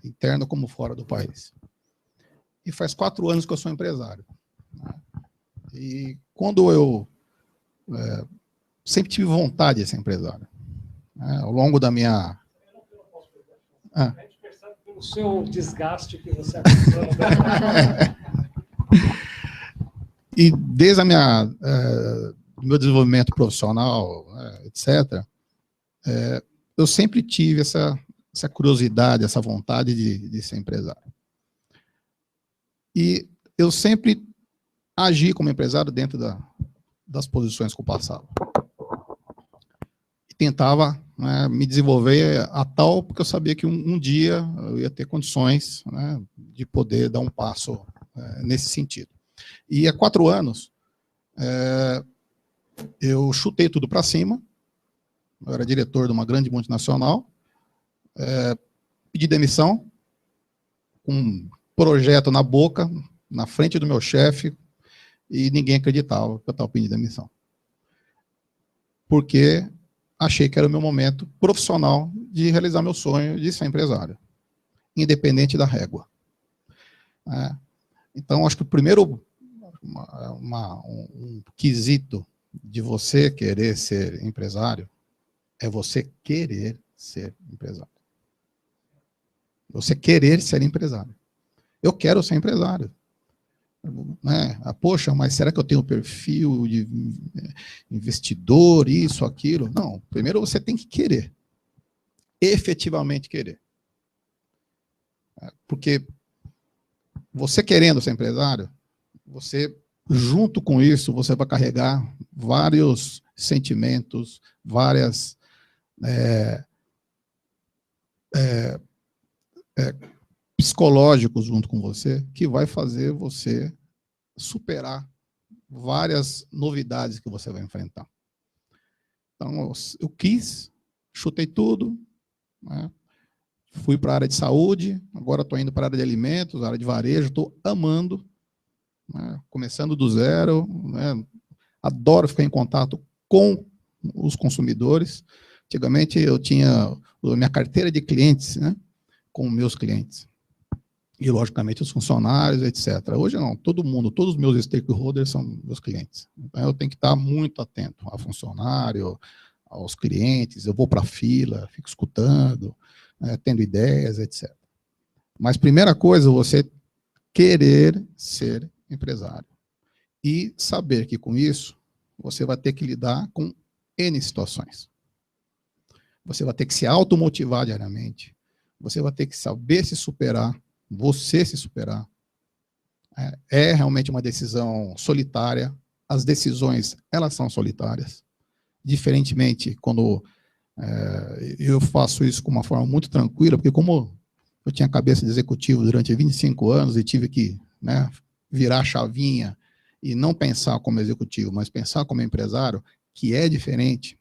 interno como fora do país. E faz 4 anos que eu sou empresário. E quando eu sempre tive vontade de ser empresário. Ao longo da minha... A gente percebe pelo seu desgaste que você acumula. E desde o meu desenvolvimento profissional, etc., eu sempre tive essa curiosidade, essa vontade de ser empresário. E eu sempre agi como empresário dentro das posições que eu passava. E tentava, né, me desenvolver a tal, porque eu sabia que um dia eu ia ter condições, né, de poder dar um passo nesse sentido. E há 4 anos, eu chutei tudo para cima, eu era diretor de uma grande multinacional, pedi demissão, com um projeto na boca, na frente do meu chefe, e ninguém acreditava que eu estava pedindo demissão. Porque achei que era o meu momento profissional de realizar meu sonho de ser empresário, independente da régua. Então, acho que o primeiro um quesito de você querer ser empresário é você querer ser empresário. Você querer ser empresário. Eu quero ser empresário. Poxa, mas será que eu tenho o perfil de investidor, isso, aquilo? Não, primeiro você tem que querer. Efetivamente querer. Porque você querendo ser empresário, você, junto com isso, você vai carregar vários sentimentos, várias psicológicos junto com você, que vai fazer você superar várias novidades que você vai enfrentar. Então, eu quis, chutei tudo, né? Fui para a área de saúde, agora estou indo para a área de alimentos, área de varejo, estou amando, né? Começando do zero, né? Adoro ficar em contato com os consumidores. Antigamente eu tinha a minha carteira de clientes, né? Com meus clientes. E, logicamente, os funcionários, etc. Hoje não, todo mundo, todos os meus stakeholders são meus clientes. Então, eu tenho que estar muito atento ao funcionário, aos clientes, eu vou para a fila, fico escutando, tendo ideias, etc. Mas, primeira coisa, você querer ser empresário. E saber que, com isso, você vai ter que lidar com N situações. Você vai ter que se automotivar diariamente. Você vai ter que saber se superar, você se superar. É realmente uma decisão solitária. As decisões, elas são solitárias. Diferentemente, quando eu faço isso com uma forma muito tranquila, porque como eu tinha cabeça de executivo durante 25 anos e tive que, né, virar a chavinha e não pensar como executivo, mas pensar como empresário, que é diferente,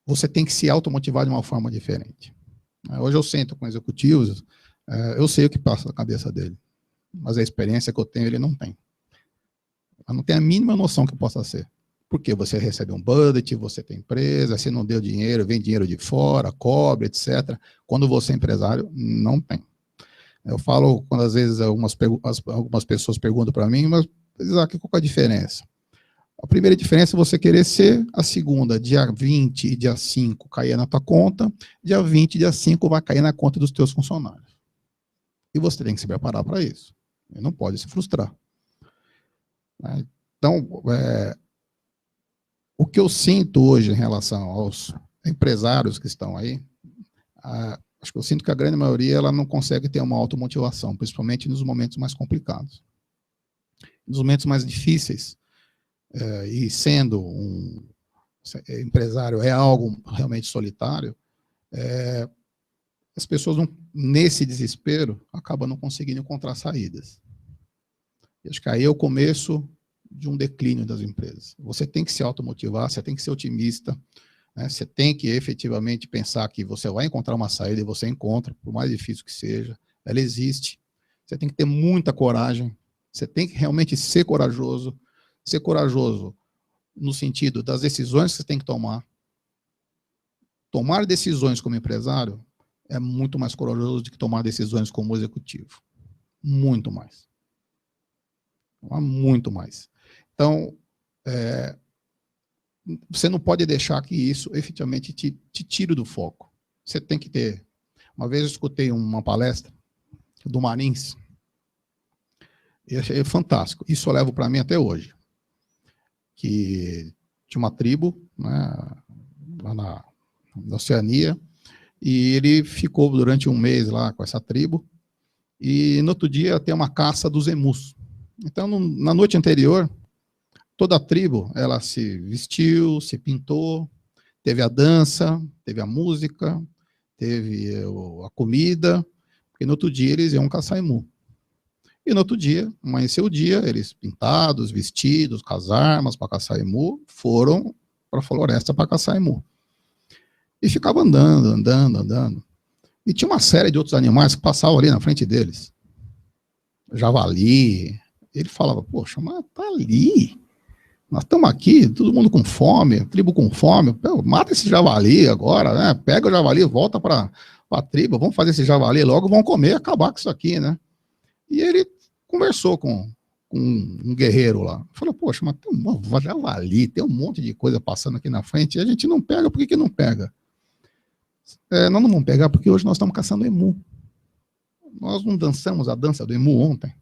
você tem que se automotivar de uma forma diferente. Hoje eu sento com executivos, eu sei o que passa na cabeça dele, mas a experiência que eu tenho, ele não tem. Eu não tenho a mínima noção que possa ser. Porque você recebe um budget, você tem empresa, se não deu dinheiro, vem dinheiro de fora, cobre, etc. Quando você é empresário, não tem. Eu falo, quando às vezes algumas pessoas perguntam para mim, mas Isaac, qual é a diferença? A primeira diferença é você querer ser, a segunda, dia 20 e dia 5 cair na tua conta, dia 20 e dia 5 vai cair na conta dos teus funcionários. E você tem que se preparar para isso. E não pode se frustrar. Então, o que eu sinto hoje em relação aos empresários que estão aí, acho que eu sinto que a grande maioria ela não consegue ter uma automotivação, principalmente nos momentos mais complicados. Nos momentos mais difíceis, e sendo um empresário é algo realmente solitário, as pessoas, nesse desespero, acabam não conseguindo encontrar saídas. E acho que aí é o começo de um declínio das empresas. Você tem que se automotivar, você tem que ser otimista, né? Você tem que efetivamente pensar que você vai encontrar uma saída e você encontra, por mais difícil que seja, ela existe. Você tem que ter muita coragem, você tem que realmente ser corajoso no sentido das decisões que você tem que tomar. Tomar decisões como empresário é muito mais corajoso do que tomar decisões como executivo. Muito mais. Muito mais. Então, você não pode deixar que isso efetivamente te tire do foco. Você tem que ter... Uma vez eu escutei uma palestra do Marins, e achei fantástico. Isso eu levo para mim até hoje. Que tinha uma tribo, né, lá na Oceania, e ele ficou durante um mês lá com essa tribo, e no outro dia tem uma caça dos emus. Então, na noite anterior, toda a tribo, ela se vestiu, se pintou, teve a dança, teve a música, teve a comida, e no outro dia eles iam caçar emu. E no outro dia, amanheceu o dia, eles pintados, vestidos, com as armas para caçar emu, foram para a floresta para caçar emu. E ficavam andando. E tinha uma série de outros animais que passavam ali na frente deles. Javali. Ele falava, poxa, mas tá ali. Nós estamos aqui, todo mundo com fome, tribo com fome. Pô, mata esse javali agora, né? Pega o javali, volta para a tribo, vamos fazer esse javali logo, vamos comer, acabar com isso aqui, né? E ele conversou com um guerreiro lá. Falou, poxa, mas tem um javali, tem um monte de coisa passando aqui na frente, e a gente não pega, por que não pega? Nós não vamos pegar porque hoje nós estamos caçando emu. Nós não dançamos a dança do emu ontem.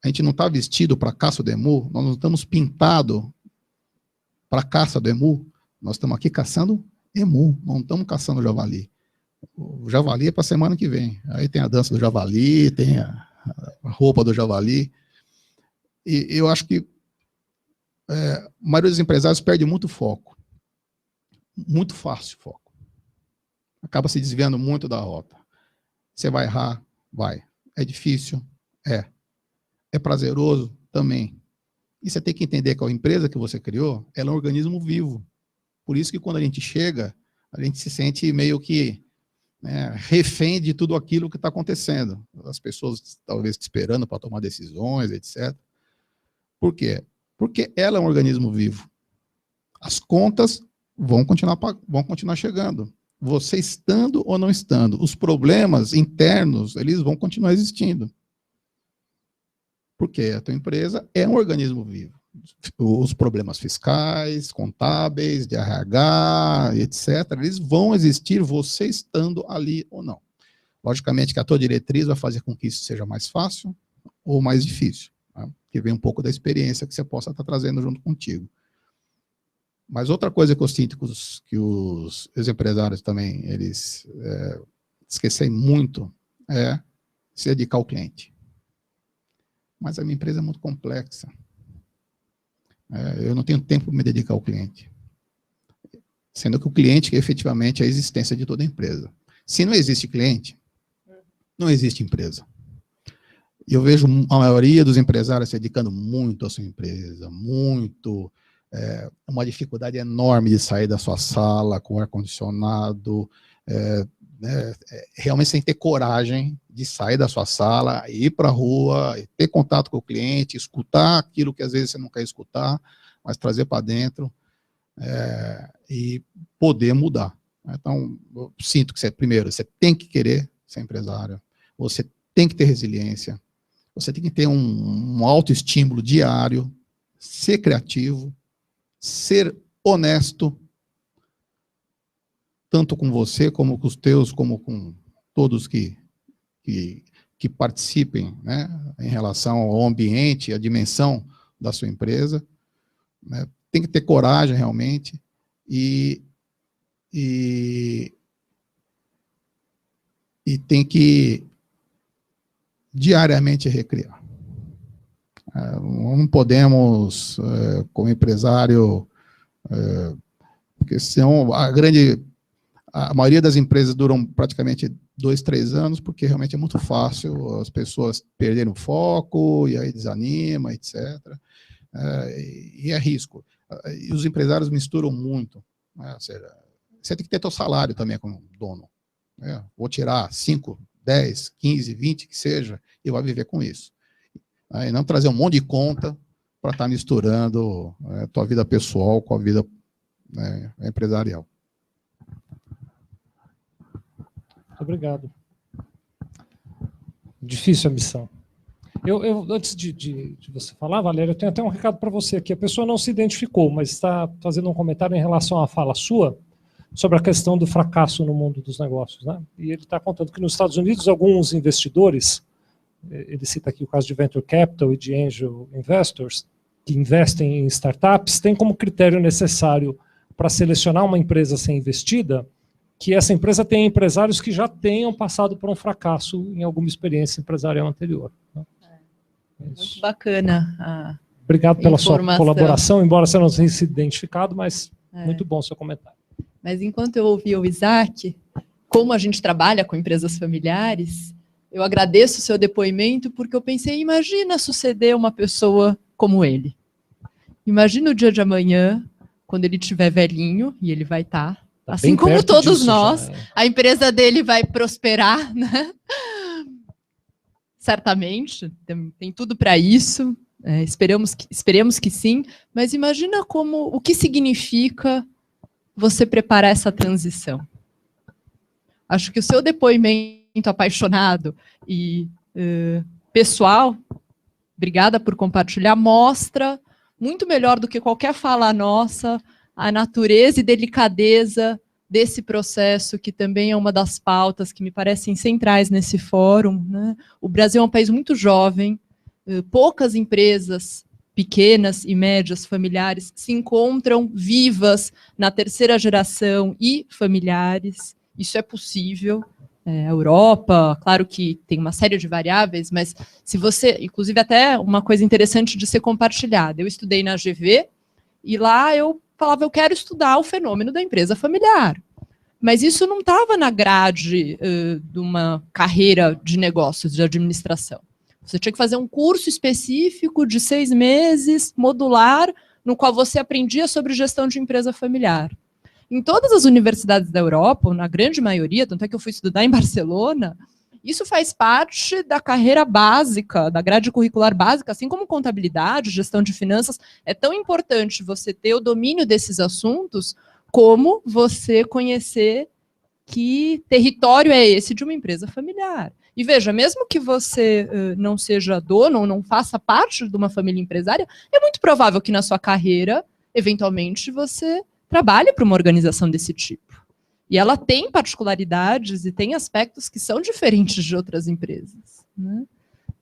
A gente não está vestido para a caça do emu, nós não estamos pintados para a caça do emu, nós estamos aqui caçando emu, não estamos caçando javali. O javali é para a semana que vem. Aí tem a dança do javali, tem a roupa do javali. E eu acho que a maioria dos empresários perde muito foco. Muito fácil foco. Acaba se desviando muito da rota. Você vai errar? Vai. É difícil? É. É prazeroso? Também. E você tem que entender que a empresa que você criou, ela é um organismo vivo. Por isso que quando a gente chega, a gente se sente meio que, né, refém de tudo aquilo que está acontecendo. As pessoas talvez te esperando para tomar decisões, etc. Por quê? Porque ela é um organismo vivo. As contas vão continuar chegando. Você estando ou não estando. Os problemas internos, eles vão continuar existindo. Porque a tua empresa é um organismo vivo. Os problemas fiscais, contábeis, de RH, etc., eles vão existir você estando ali ou não. Logicamente que a tua diretriz vai fazer com que isso seja mais fácil ou mais difícil, tá? Que vem um pouco da experiência que você possa estar trazendo junto contigo. Mas outra coisa que eu sinto que os empresários também, eles esquecem muito, é se dedicar ao cliente. Mas a minha empresa é muito complexa. Eu não tenho tempo para me dedicar ao cliente. Sendo que o cliente é efetivamente a existência de toda a empresa. Se não existe cliente, não existe empresa. E eu vejo a maioria dos empresários se dedicando muito à sua empresa, uma dificuldade enorme de sair da sua sala com ar-condicionado, realmente sem ter coragem de sair da sua sala, ir para a rua, ter contato com o cliente, escutar aquilo que às vezes você não quer escutar, mas trazer para dentro e poder mudar. Então, eu sinto que primeiro, você tem que querer ser empresário, você tem que ter resiliência, você tem que ter um autoestímulo diário, ser criativo, ser honesto, tanto com você, como com os teus, como com todos que participem, né, em relação ao ambiente, à dimensão da sua empresa, né? Tem que ter coragem realmente e tem que diariamente recriar. Não podemos, como empresário, porque senão a maioria das empresas duram praticamente 2, 3 anos, porque realmente é muito fácil as pessoas perderem o foco, e aí desanima, etc. E é risco. E os empresários misturam muito, né? Ou seja, você tem que ter seu salário também como dono, né? Vou tirar 5, 10, 15, 20, que seja, e vai viver com isso. E não trazer um monte de conta para estar misturando a tua vida pessoal com a vida empresarial. Muito obrigado. Difícil a missão. Eu antes de você falar, Valéria, eu tenho até um recado para você aqui. A pessoa não se identificou, mas está fazendo um comentário em relação à fala sua sobre a questão do fracasso no mundo dos negócios, né? E ele está contando que nos Estados Unidos, alguns investidores, ele cita aqui o caso de Venture Capital e de Angel Investors, que investem em startups, têm como critério necessário para selecionar uma empresa a ser investida, que essa empresa tenha empresários que já tenham passado por um fracasso em alguma experiência empresarial anterior. Muito bacana. Obrigado pela sua colaboração, embora você não tenha se identificado, mas muito bom o seu comentário. Mas enquanto eu ouvi o Isaac, como a gente trabalha com empresas familiares, eu agradeço o seu depoimento, porque eu pensei, imagina suceder uma pessoa como ele. Imagina o dia de amanhã, quando ele estiver velhinho, e ele vai estar, assim como todos nós, a empresa dele vai prosperar, né? Certamente, tem tudo para isso, esperemos que sim, mas imagina o que significa você preparar essa transição. Acho que o seu depoimento apaixonado e pessoal, obrigada por compartilhar, mostra muito melhor do que qualquer fala nossa a natureza e delicadeza desse processo, que também é uma das pautas que me parecem centrais nesse fórum, né? O Brasil é um país muito jovem, poucas empresas pequenas e médias familiares se encontram vivas na terceira geração e familiares. Isso é possível. A Europa, claro que tem uma série de variáveis, mas se você, inclusive até uma coisa interessante de ser compartilhada, eu estudei na GV e lá eu falava, eu quero estudar o fenômeno da empresa familiar. Mas isso não estava na grade de uma carreira de negócios, de administração. Você tinha que fazer um curso específico de 6 meses, modular, no qual você aprendia sobre gestão de empresa familiar. Em todas as universidades da Europa, na grande maioria, tanto é que eu fui estudar em Barcelona, isso faz parte da carreira básica, da grade curricular básica, assim como contabilidade, gestão de finanças. É tão importante você ter o domínio desses assuntos como você conhecer que território é esse de uma empresa familiar. E veja, mesmo que você não seja dono ou não faça parte de uma família empresária, é muito provável que na sua carreira, eventualmente, você trabalhe para uma organização desse tipo. E ela tem particularidades e tem aspectos que são diferentes de outras empresas, né?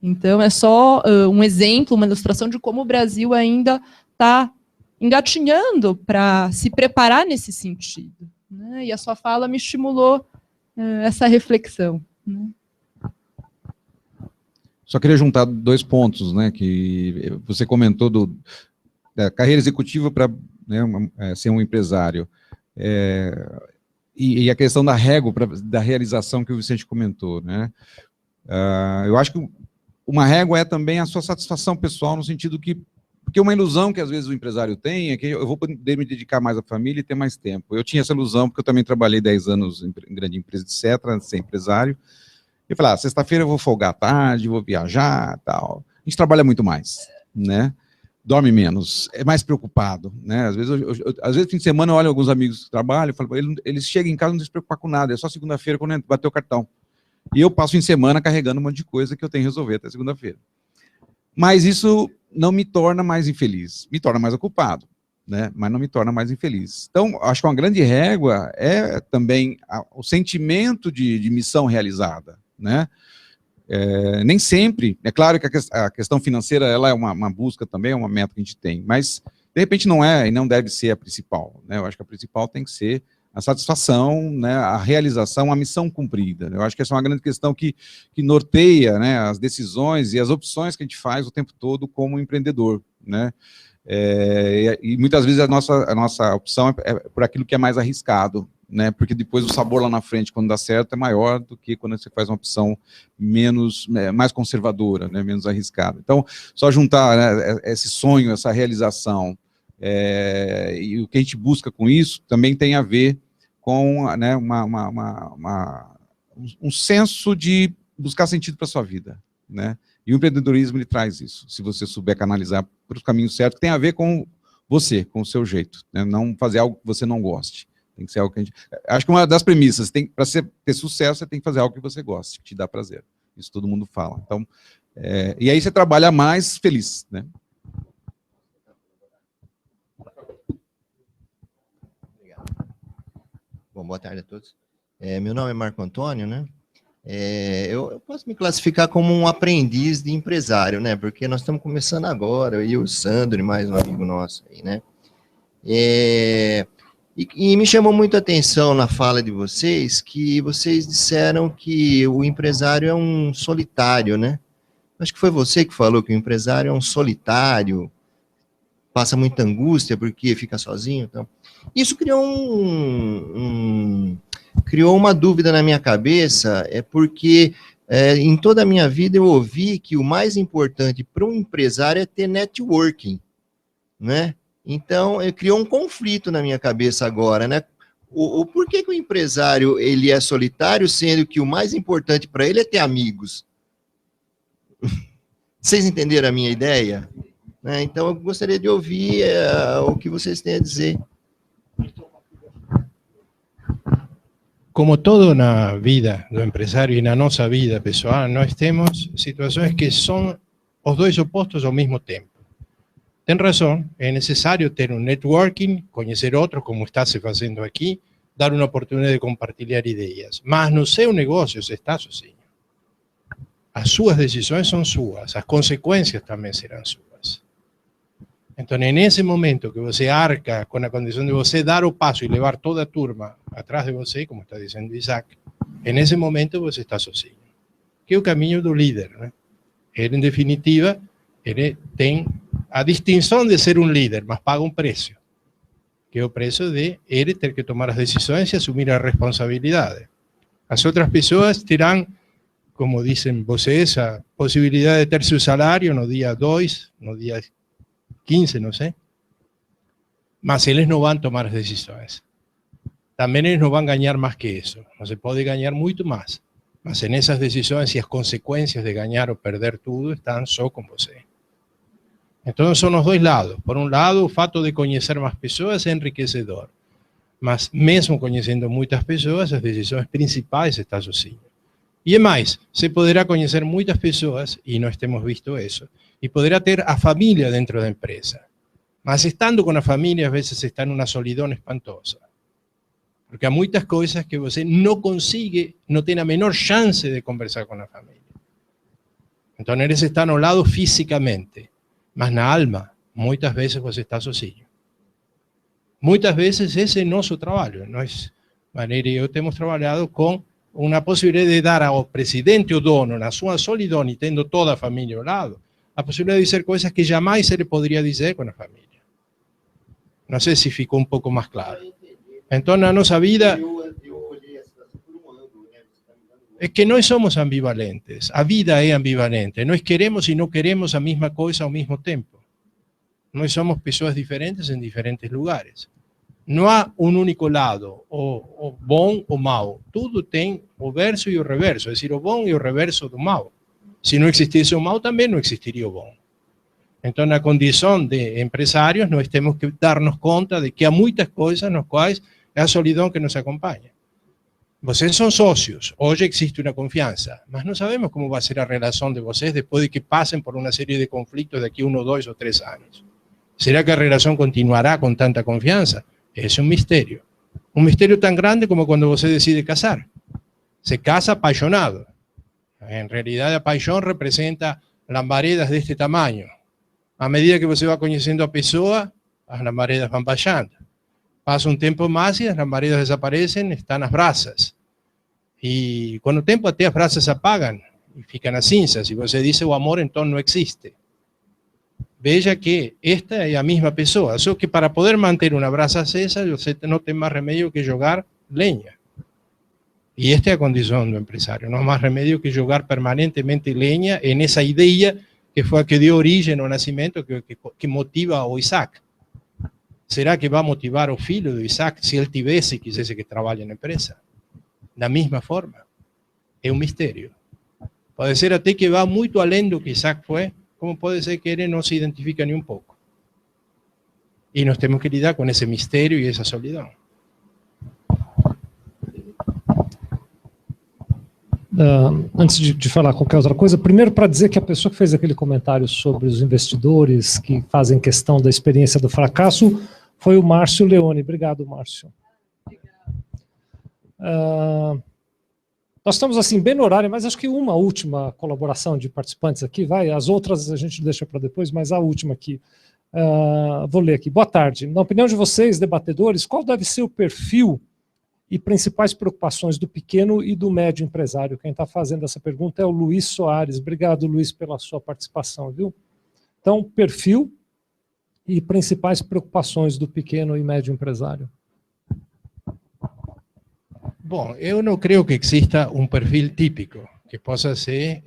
Então, é só um exemplo, uma ilustração de como o Brasil ainda está engatinhando para se preparar nesse sentido, né? E a sua fala me estimulou essa reflexão, né? Só queria juntar 2 pontos, né, que você comentou da carreira executiva para, né, ser um empresário. E a questão da régua, da realização que o Vicente comentou, né? Eu acho que uma régua é também a sua satisfação pessoal, no sentido que, porque uma ilusão que às vezes o empresário tem é que eu vou poder me dedicar mais à família e ter mais tempo. Eu tinha essa ilusão, porque eu também trabalhei 10 anos em grande empresa, etc., antes de ser empresário. Eu falei, sexta-feira eu vou folgar à tarde, vou viajar, tal. A gente trabalha muito mais, né? Dorme menos, é mais preocupado, né? Às vezes, fim de semana, eu olho alguns amigos que trabalham, eu falo, eles chegam em casa e não se preocupam com nada, é só segunda-feira quando bater o cartão. E eu passo o fim de semana carregando um monte de coisa que eu tenho que resolver até segunda-feira. Mas isso não me torna mais infeliz, me torna mais ocupado, né? Mas não me torna mais infeliz. Então, acho que uma grande régua é também o sentimento de missão realizada, né? Nem sempre, é claro que a questão financeira ela é uma busca também, é uma meta que a gente tem, mas de repente não é e não deve ser a principal, né? Eu acho que a principal tem que ser a satisfação, né, a realização, a missão cumprida. Eu acho que essa é uma grande questão que norteia, né, as decisões e as opções que a gente faz o tempo todo como empreendedor, né? E muitas vezes a nossa opção é por aquilo que é mais arriscado, né? Porque depois o sabor lá na frente, quando dá certo, é maior do que quando você faz uma opção mais conservadora, né? Menos arriscada. Então, só juntar, né, esse sonho, essa realização, e o que a gente busca com isso também tem a ver com, né, um senso de buscar sentido para a sua vida, né? E o empreendedorismo ele traz isso, se você souber canalizar para os caminhos certos, que tem a ver com você, com o seu jeito, né? Não fazer algo que você não goste. Tem que ser algo que a gente... Acho que uma das premissas, para ter sucesso, você tem que fazer algo que você goste, que te dá prazer. Isso todo mundo fala. Então, e aí você trabalha mais feliz, né? Obrigado. Bom, boa tarde a todos. Meu nome é Marco Antônio, né? Eu posso me classificar como um aprendiz de empresário, né? Porque nós estamos começando agora, eu e o Sandro e mais um amigo nosso aí, né? E me chamou muito a atenção na fala de vocês, que vocês disseram que o empresário é um solitário, né? Acho que foi você que falou que o empresário é um solitário, passa muita angústia porque fica sozinho. Então. Isso criou criou uma dúvida na minha cabeça, porque em toda a minha vida eu ouvi que o mais importante para um empresário é ter networking, né? Então, criou um conflito na minha cabeça agora, né? Por que o empresário ele é solitário, sendo que o mais importante para ele é ter amigos? Vocês entenderam a minha ideia? Então, eu gostaria de ouvir o que vocês têm a dizer. Como todo na vida do empresário e na nossa vida pessoal, nós temos situações que são os dois opostos ao mesmo tempo. Tem razão, é necessário ter um networking, conhecer outros, como está se fazendo aqui, dar uma oportunidade de compartilhar ideias. Mas no seu negócio você está sozinho. As suas decisões são suas, as consequências também serão suas. Então, nesse momento que você arca com a condição de você dar o passo e levar toda a turma atrás de você, como está dizendo Isaac, nesse momento você está sozinho. Que é o caminho do líder, né? Ele, em definitiva, ele tem a distinção de ser um líder, mas paga um preço, que é o preço de ele ter que tomar as decisões e assumir a responsabilidade. As outras pessoas terão como dicen vocês, a possibilidade de ter seu salário no dia 2, no dia 15, não sei. Mas eles não vão tomar as decisões. Também eles não vão ganhar mais que isso. Você pode ganhar muito mais. Mas nessas decisões e as consequências de ganhar ou perder tudo estão só com você. Então são os dois lados. Por um lado, o fato de conhecer mais pessoas é enriquecedor. Mas mesmo conhecendo muitas pessoas, as decisões principais estão sozinho. E é mais, você poderá conhecer muitas pessoas, e nós temos visto isso, e poderá ter a família dentro da empresa. Mas estando com a família, às vezes está numa solidão espantosa. Porque há muitas coisas que você não consegue, não tem a menor chance de conversar com a família. Então eles estão ao lado fisicamente, mas na alma, muitas vezes você está sozinho. Muitas vezes esse é nosso trabalho. Nós, Maneira e eu, temos trabalhado com uma possibilidade de dar ao presidente, o dono, na sua solidão e tendo toda a família ao lado, a possibilidade de dizer coisas que jamais ele poderia dizer com a família. Não sei se ficou um pouco mais claro. Então, na nossa vida, é que nós somos ambivalentes. A vida é ambivalente. Nós queremos e não queremos a mesma coisa ao mesmo tempo. Nós somos pessoas diferentes em diferentes lugares. Não há um único lado, o bom ou mau. Tudo tem o verso e o reverso, é decir, o bom e o reverso do mal. Se não existisse o mal, também não existiria o bom. Então, na condição de empresários, nós temos que darnos conta de que há muitas coisas nas quais é a solidão que nos acompanha. Vocês são sócios, hoje existe uma confiança, mas não sabemos como vai ser a relação de vocês depois de que passem por uma série de conflitos daqui 1, 2 ou 3 anos. Será que a relação continuará com tanta confiança? Esse é um mistério. Um mistério tão grande como quando você decide casar. Se casa apaixonado. Em realidade, a paixão representa labaredas deste tamanho. À medida que você vai conhecendo a pessoa, as labaredas vão baixando. Passa um tempo mais e as labaredas desaparecem, estão nas brasas. E com o tempo até as brasas apagam e ficam as cinzas. E você diz, o amor então não existe. Veja que esta é a mesma pessoa, só que para poder manter uma brasa acesa, você não tem mais remédio que jogar lenha. E esta é a condição do empresário, não há mais remédio que jogar permanentemente lenha nessa ideia que foi a que deu origem ao nascimento, que motiva o Isaac. Será que vai motivar o filho do Isaac se ele tivesse e quisesse que trabalhe na empresa? Da mesma forma. É um mistério. Pode ser até que vá muito além do que Isaac foi, como pode ser que ele não se identifica nem um pouco. E nós temos que lidar com esse mistério e essa solidão. Antes de falar qualquer outra coisa, primeiro para dizer que a pessoa que fez aquele comentário sobre os investidores que fazem questão da experiência do fracasso foi o Márcio Leone. Obrigado, Márcio. Nós estamos assim bem no horário, mas acho que uma última colaboração de participantes aqui, vai, as outras a gente deixa para depois, mas a última aqui. Vou ler aqui. Boa tarde. Na opinião de vocês, debatedores, qual deve ser o perfil e principais preocupações do pequeno e do médio empresário? Quem está fazendo essa pergunta é o Luiz Soares. Obrigado, Luiz, pela sua participação, viu? Então, perfil e principais preocupações do pequeno e médio empresário. Bom, eu não creio que exista um perfil típico que possa ser,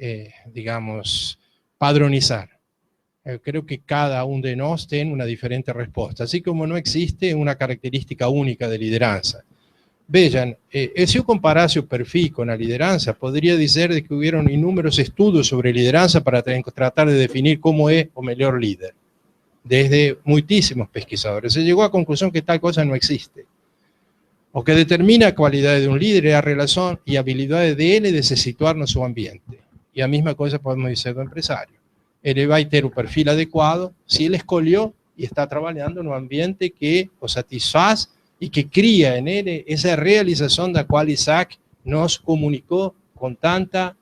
digamos, padronizar. Eu creio que cada um de nós tem uma diferente resposta, assim como não existe uma característica única de liderança. Vejam, se eu comparasse o perfil com a liderança, poderia dizer de que houveram inúmeros estudos sobre liderança para tratar de definir como é o melhor líder. Desde muitíssimos pesquisadores. Se chegou à conclusão que tal coisa não existe. O que determina a qualidade de um líder é a relação e a habilidade dele de se situar no seu ambiente. E a mesma coisa podemos dizer do empresário. Ele vai ter o perfil adequado se ele escolheu e está trabalhando no ambiente que o satisfaz e que cria nele essa realização da qual Isaac nos comunicou com tanta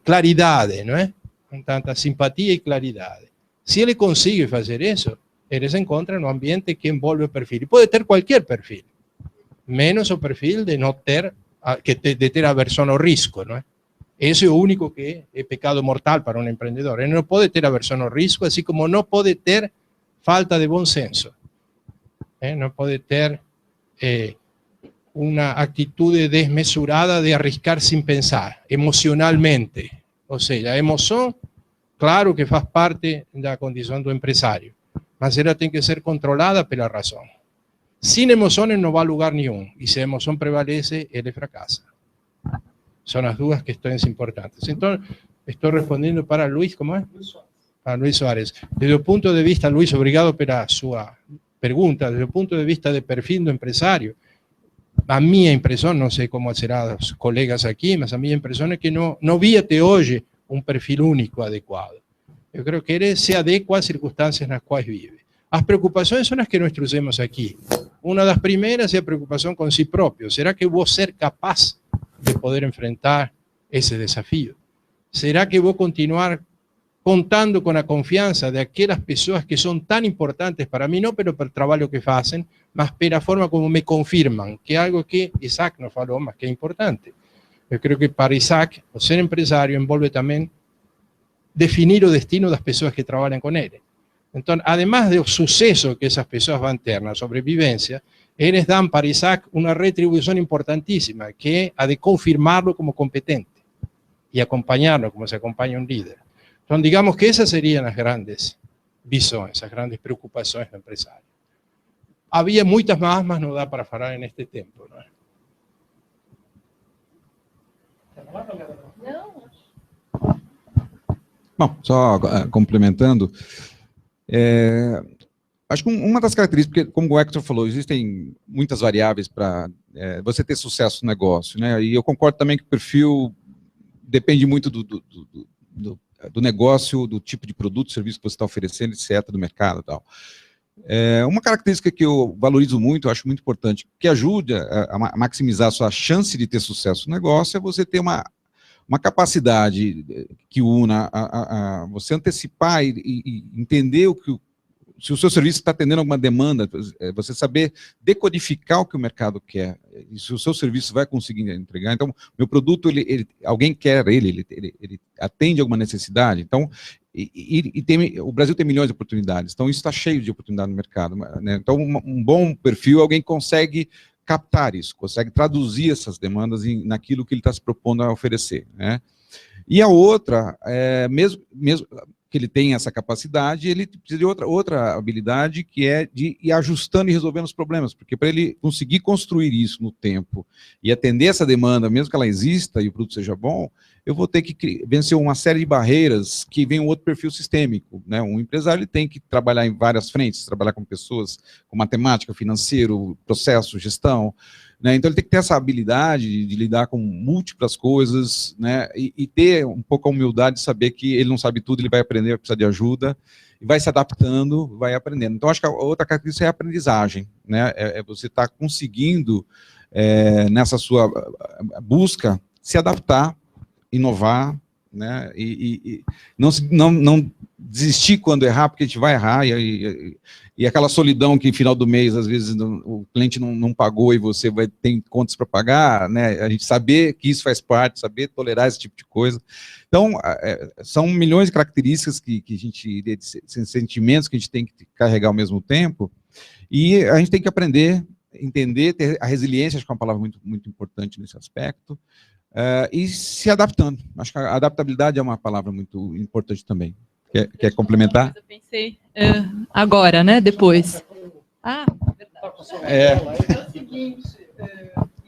claridade, não é? Com tanta simpatia e claridade. Se ele consegue fazer isso, ele se encontra no ambiente que envolve o perfil. E pode ter qualquer perfil, menos o perfil de não ter, de ter aversão ao risco, não é? Esse é o único que é pecado mortal para um empreendedor. Ele não pode ter aversão ao risco, assim como não pode ter falta de bom senso. Não pode ter una actitud desmesurada de arriscar sin pensar, emocionalmente. Ou seja, a emoção, claro que faz parte da condição do empresário, mas ela tem que ser controlada pela razão. Sin emociones no va a lugar nenhum, y si a emoción prevalece, él fracasa. Son las dudas que están importantes. Entonces, estoy respondiendo para Luis, ¿cómo es? Para Luis Soares. Desde el punto de vista, Luis, obrigado pela sua pergunta, desde el punto de vista de perfil do empresário, a minha impressão, não sei como será os colegas aqui, mas a minha impressão é que não vi até hoje um perfil único adequado. Eu creio que ele se adequa às circunstâncias nas quais vive. As preocupações são as que nós trouxemos aqui. Uma das primeiras é a preocupação com si próprio. Será que vou ser capaz de poder enfrentar esse desafio? Será que vou continuar contando com a confiança de aquelas pessoas que são tão importantes para mim, não pelo trabalho que fazem, mas pela forma como me confirmam, que é algo que Isaac não falou, mas que é importante. Eu creio que para Isaac, o ser empresário envolve também definir o destino das pessoas que trabalham com ele. Então, además do sucesso que essas pessoas vão ter na sobrevivência, eles dão para Isaac uma retribuição importantíssima, que é a de confirmá-lo como competente e acompanhá-lo como se acompanha um líder. Então, digamos que essas seriam as grandes visões, as grandes preocupações do empresário. Havia muitas mais, mas não dá para falar neste tempo. Não é? Bom, só complementando, acho que uma das características, porque como o Hector falou, existem muitas variáveis para você ter sucesso no negócio, né? E eu concordo também que o perfil depende muito do negócio, do tipo de produto, serviço que você está oferecendo, etc., do mercado e tal. Uma característica que eu valorizo muito, eu acho muito importante, que ajuda a maximizar a sua chance de ter sucesso no negócio, é você ter uma capacidade que una você antecipar e entender se o seu serviço está atendendo alguma demanda, você saber decodificar o que o mercado quer, e se o seu serviço vai conseguir entregar. Então, meu produto, alguém quer ele atende alguma necessidade. Então, o Brasil tem milhões de oportunidades, então isso está cheio de oportunidade no mercado, né? Então, um bom perfil, alguém consegue captar isso, consegue traduzir essas demandas naquilo que ele está se propondo a oferecer, né? E a outra, mesmo que ele tenha essa capacidade, ele precisa de outra habilidade, que é de ir ajustando e resolvendo os problemas, porque para ele conseguir construir isso no tempo e atender essa demanda, mesmo que ela exista e o produto seja bom, eu vou ter que vencer uma série de barreiras que vem um outro perfil sistêmico, né? Um empresário ele tem que trabalhar em várias frentes, trabalhar com pessoas, com matemática, financeiro, processo, gestão, né? Então ele tem que ter essa habilidade de lidar com múltiplas coisas, né? E ter um pouco a humildade de saber que ele não sabe tudo, ele vai aprender, vai precisar de ajuda, e vai se adaptando, vai aprendendo. Então acho que a outra característica é a aprendizagem, né? Você estar conseguindo, nessa sua busca, se adaptar, inovar, né? E não desistir quando errar, porque a gente vai errar, e aquela solidão que no final do mês, às vezes, o cliente não pagou e você tem contas para pagar, né? A gente saber que isso faz parte, saber tolerar esse tipo de coisa. Então, são milhões de características que a gente, sentimentos que a gente tem que carregar ao mesmo tempo, e a gente tem que aprender, entender, ter a resiliência, acho que é uma palavra muito, muito importante nesse aspecto, e se adaptando. Acho que a adaptabilidade é uma palavra muito importante também. Quer complementar? Eu pensei agora, né? Depois. Verdade. É o seguinte,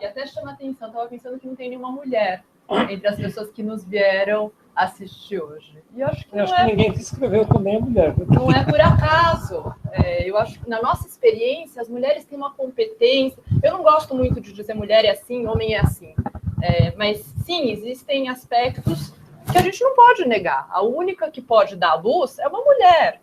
e até chama atenção, estava pensando que não tem nenhuma mulher entre as pessoas que nos vieram assistir hoje. E eu acho que ninguém que escreveu também é mulher. Não é por acaso. Eu acho que na nossa experiência, as mulheres têm uma competência. Eu não gosto muito de dizer mulher é assim, homem é assim. Mas sim, existem aspectos que a gente não pode negar. A única que pode dar a luz é uma mulher.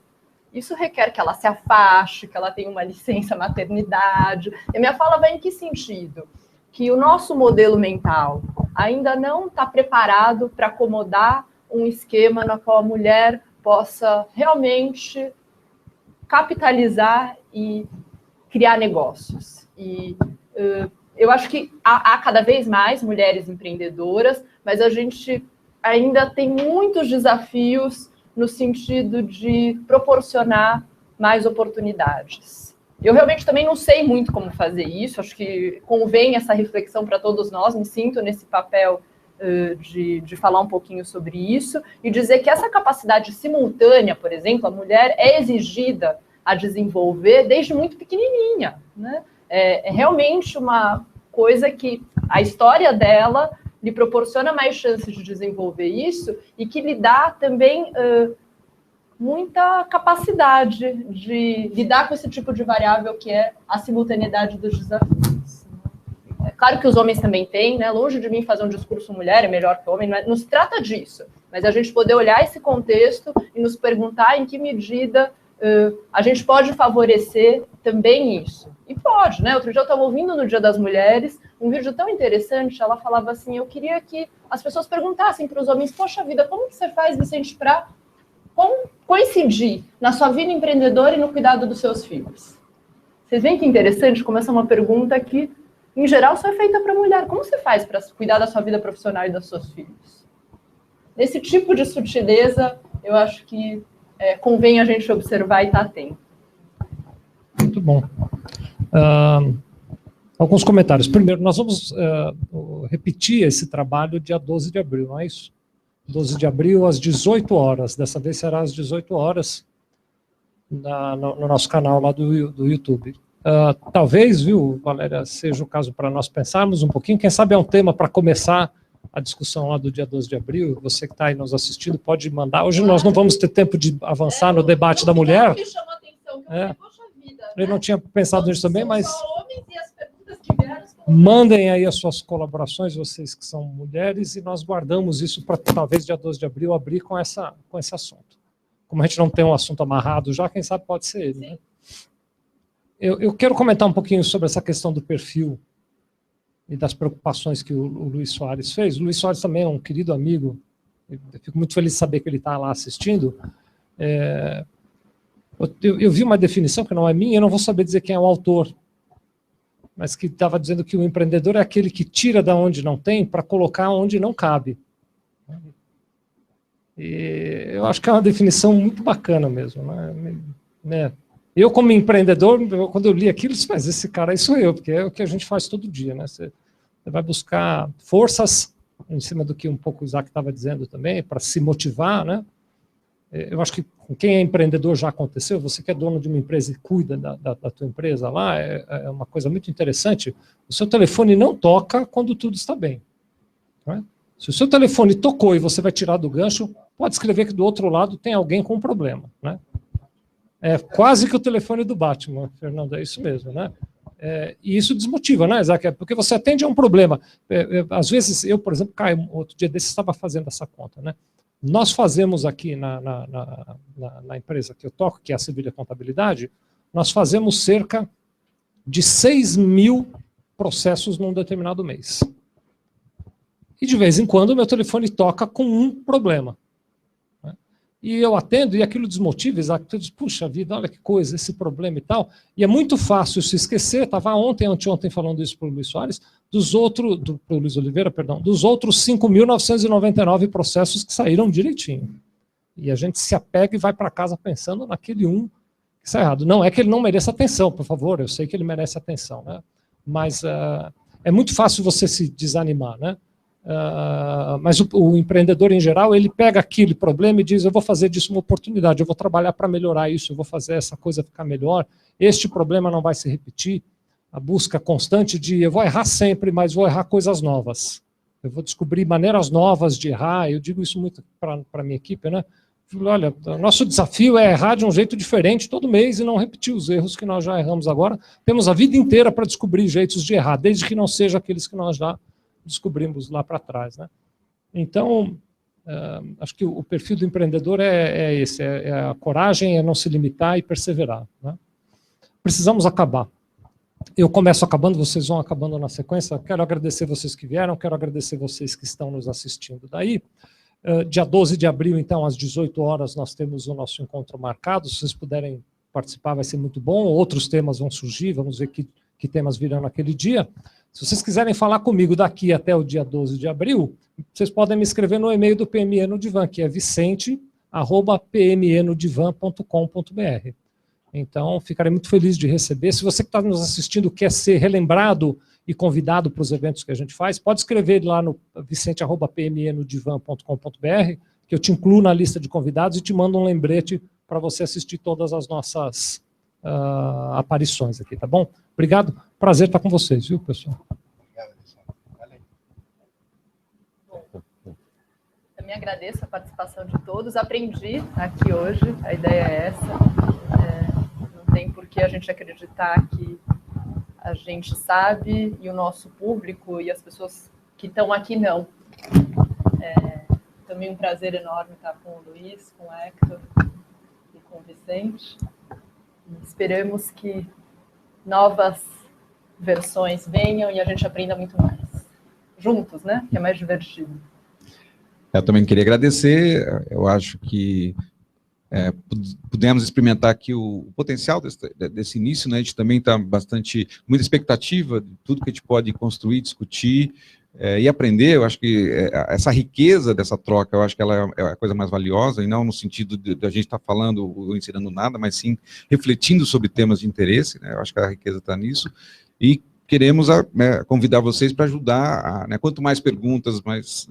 Isso requer que ela se afaste, que ela tenha uma licença maternidade. E a minha fala vai em que sentido? Que o nosso modelo mental ainda não está preparado para acomodar um esquema no qual a mulher possa realmente capitalizar e criar negócios. E eu acho que há cada vez mais mulheres empreendedoras, mas a gente ainda tem muitos desafios no sentido de proporcionar mais oportunidades. Eu realmente também não sei muito como fazer isso, acho que convém essa reflexão para todos nós, me sinto nesse papel de falar um pouquinho sobre isso e dizer que essa capacidade simultânea, por exemplo, a mulher é exigida a desenvolver desde muito pequenininha, né? É realmente uma coisa que a história dela lhe proporciona mais chances de desenvolver isso e que lhe dá também muita capacidade de lidar com esse tipo de variável que é a simultaneidade dos desafios. É claro que os homens também têm, né? Longe de mim fazer um discurso mulher é melhor que homem, não se trata disso, mas a gente poder olhar esse contexto e nos perguntar em que medida a gente pode favorecer também isso. E pode, né? Outro dia eu estava ouvindo no Dia das Mulheres um vídeo tão interessante, ela falava assim, eu queria que as pessoas perguntassem para os homens, poxa vida, como que você faz, Vicente, para coincidir na sua vida empreendedora e no cuidado dos seus filhos? Vocês veem que interessante como essa é uma pergunta que, em geral, só é feita para a mulher. Como você faz para cuidar da sua vida profissional e dos seus filhos? Nesse tipo de sutileza, eu acho que convém a gente observar e estar atento. Muito bom. Alguns comentários. Primeiro, nós vamos repetir esse trabalho dia 12 de abril, não é isso? 12 de abril, às 18 horas. Dessa vez será às 18 horas no nosso canal lá do YouTube. Talvez, viu, Valéria, seja o caso para nós pensarmos um pouquinho. Quem sabe é um tema para começar a discussão lá do dia 12 de abril. Você que está aí nos assistindo pode mandar. Hoje nós não vamos ter tempo de avançar no debate da mulher. Me chama a atenção, que eu poxa vida, eu não tinha pensado nisso também, mas homens e as perguntas que vieram. mandem aí as suas colaborações, vocês que são mulheres, e nós guardamos isso para talvez dia 12 de abril abrir com esse assunto. Como a gente não tem um assunto amarrado já, quem sabe pode ser ele, né? Eu quero comentar um pouquinho sobre essa questão do perfil e das preocupações que o Luiz Soares fez. O Luiz Soares também é um querido amigo, eu fico muito feliz de saber que ele está lá assistindo. Eu vi uma definição que não é minha, eu não vou saber dizer quem é o autor, mas que estava dizendo que o empreendedor é aquele que tira da onde não tem para colocar onde não cabe. E eu acho que é uma definição muito bacana mesmo, né? Eu, como empreendedor, quando eu li aquilo, disse, mas esse cara aí sou eu, porque é o que a gente faz todo dia, né? Você vai buscar forças, em cima do que um pouco o Isaac estava dizendo também, para se motivar, né? Eu acho que com quem é empreendedor já aconteceu, você que é dono de uma empresa e cuida da tua empresa lá, é uma coisa muito interessante. O seu telefone não toca quando tudo está bem, né? Se o seu telefone tocou e você vai tirar do gancho, pode escrever que do outro lado tem alguém com um problema, né? É quase que o telefone do Batman, Fernando, é isso mesmo, né? E isso desmotiva, né, Isaac? Porque você atende a um problema. Às vezes, eu, por exemplo, caio, outro dia desse estava fazendo essa conta, né? Nós fazemos aqui na empresa que eu toco, que é a Sevilha Contabilidade, nós fazemos cerca de 6.000 processos num determinado mês. E de vez em quando o meu telefone toca com um problema. E eu atendo, e aquilo desmotiva, Isaac, tu diz, puxa vida, olha que coisa, esse problema e tal. E é muito fácil se esquecer, estava anteontem falando isso para o Luiz Soares, para o Luiz Oliveira, perdão, dos outros 5.999 processos que saíram direitinho. E a gente se apega e vai para casa pensando naquele um que está errado. Não é que ele não mereça atenção, por favor, eu sei que ele merece atenção, né? Mas é muito fácil você se desanimar, né? Mas o empreendedor em geral, ele pega aquele problema e diz, eu vou fazer disso uma oportunidade, eu vou trabalhar para melhorar isso, eu vou fazer essa coisa ficar melhor, este problema não vai se repetir. A busca constante de, eu vou errar sempre, mas vou errar coisas novas, eu vou descobrir maneiras novas de errar. Eu digo isso muito para a minha equipe, né? Olha, o nosso desafio é errar de um jeito diferente todo mês e não repetir os erros que nós já erramos agora. Temos a vida inteira para descobrir jeitos de errar, desde que não sejam aqueles que nós já descobrimos lá para trás, né? Então, acho que o perfil do empreendedor é esse, é a coragem, é não se limitar e perseverar, né? Precisamos acabar. Eu começo acabando, vocês vão acabando na sequência. Quero agradecer vocês que vieram, quero agradecer vocês que estão nos assistindo daí. Dia 12 de abril, então, às 18 horas, nós temos o nosso encontro marcado. Se vocês puderem participar, vai ser muito bom. Outros temas vão surgir, vamos ver que temas virão naquele dia. Se vocês quiserem falar comigo daqui até o dia 12 de abril, vocês podem me escrever no e-mail do PME no Divã, que é vicente@pmenodivan.com.br. Então, ficarei muito feliz de receber. Se você que está nos assistindo quer ser relembrado e convidado para os eventos que a gente faz, pode escrever lá no vicente@pmenodivan.com.br, que eu te incluo na lista de convidados e te mando um lembrete para você assistir todas as nossas aparições aqui, tá bom? Obrigado, prazer estar com vocês, viu, pessoal? Também agradeço a participação de todos, aprendi aqui hoje, a ideia é essa, não tem por que a gente acreditar que a gente sabe e o nosso público e as pessoas que estão aqui não. Também um prazer enorme estar com o Luiz, com o Hector e com o Vicente. E esperamos que novas versões venham e a gente aprenda muito mais. Juntos, né? Que é mais divertido. Eu também queria agradecer, eu acho que pudemos experimentar aqui o potencial desse início, né? A gente também está muita expectativa de tudo que a gente pode construir, discutir e aprender. Eu acho que essa riqueza dessa troca, eu acho que ela é a coisa mais valiosa, e não no sentido de a gente estar falando ou ensinando nada, mas sim refletindo sobre temas de interesse, né? Eu acho que a riqueza está nisso, e queremos convidar vocês para ajudar, quanto mais perguntas, mais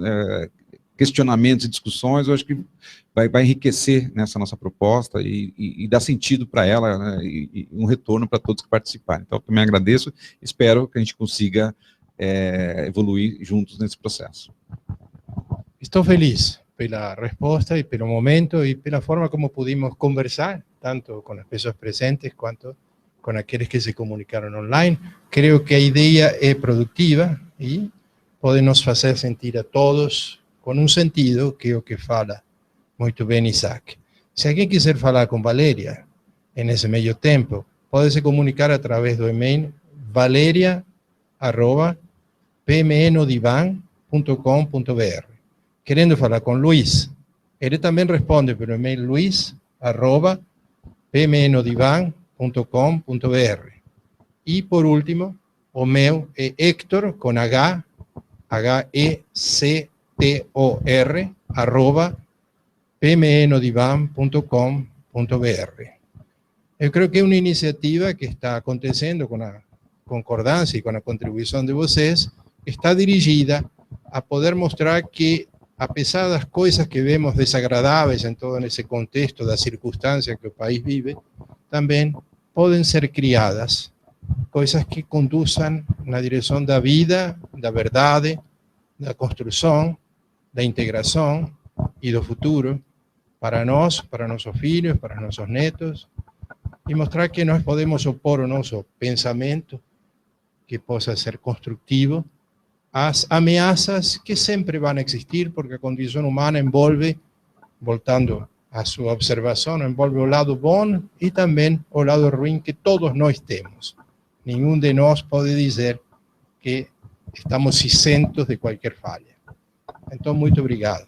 questionamentos e discussões, eu acho que vai enriquecer nessa nossa proposta e dar sentido para ela, né, e um retorno para todos que participarem. Então, eu também agradeço, espero que a gente consiga evoluir juntos nesse processo. Estou feliz pela resposta e pelo momento e pela forma como pudimos conversar, tanto com as pessoas presentes quanto com aqueles que se comunicaram online. Creo que a ideia é produtiva e pode nos fazer sentir a todos com um sentido, que é o que fala muito bem Isaac. Se alguém quiser falar com Valéria, nesse meio tempo, pode se comunicar através do e-mail valeria@pmenodivan.com.br. Querendo falar com Luiz, ele também responde pelo e-mail luis@pmenodivan.com.br. E, por último, o meu é Hector, com H, HECTOR, Eu creo que é uma iniciativa que está acontecendo com a concordância e com a contribuição de vocês, está dirigida a poder mostrar que, apesar das coisas que vemos desagradáveis em todo esse contexto da circunstância que o país vive, também podem ser criadas coisas que conduzam na direção da vida, da verdade, da construção, da integração e do futuro para nós, para nossos filhos, para nossos netos, e mostrar que nós podemos opor o nosso pensamento, que possa ser construtivo, às ameaças que sempre vão existir, porque a condição humana envolve, voltando à sua observação, envolve o lado bom e também o lado ruim que todos nós temos. Nenhum de nós pode dizer que estamos isentos de qualquer falha. Então, muito obrigado.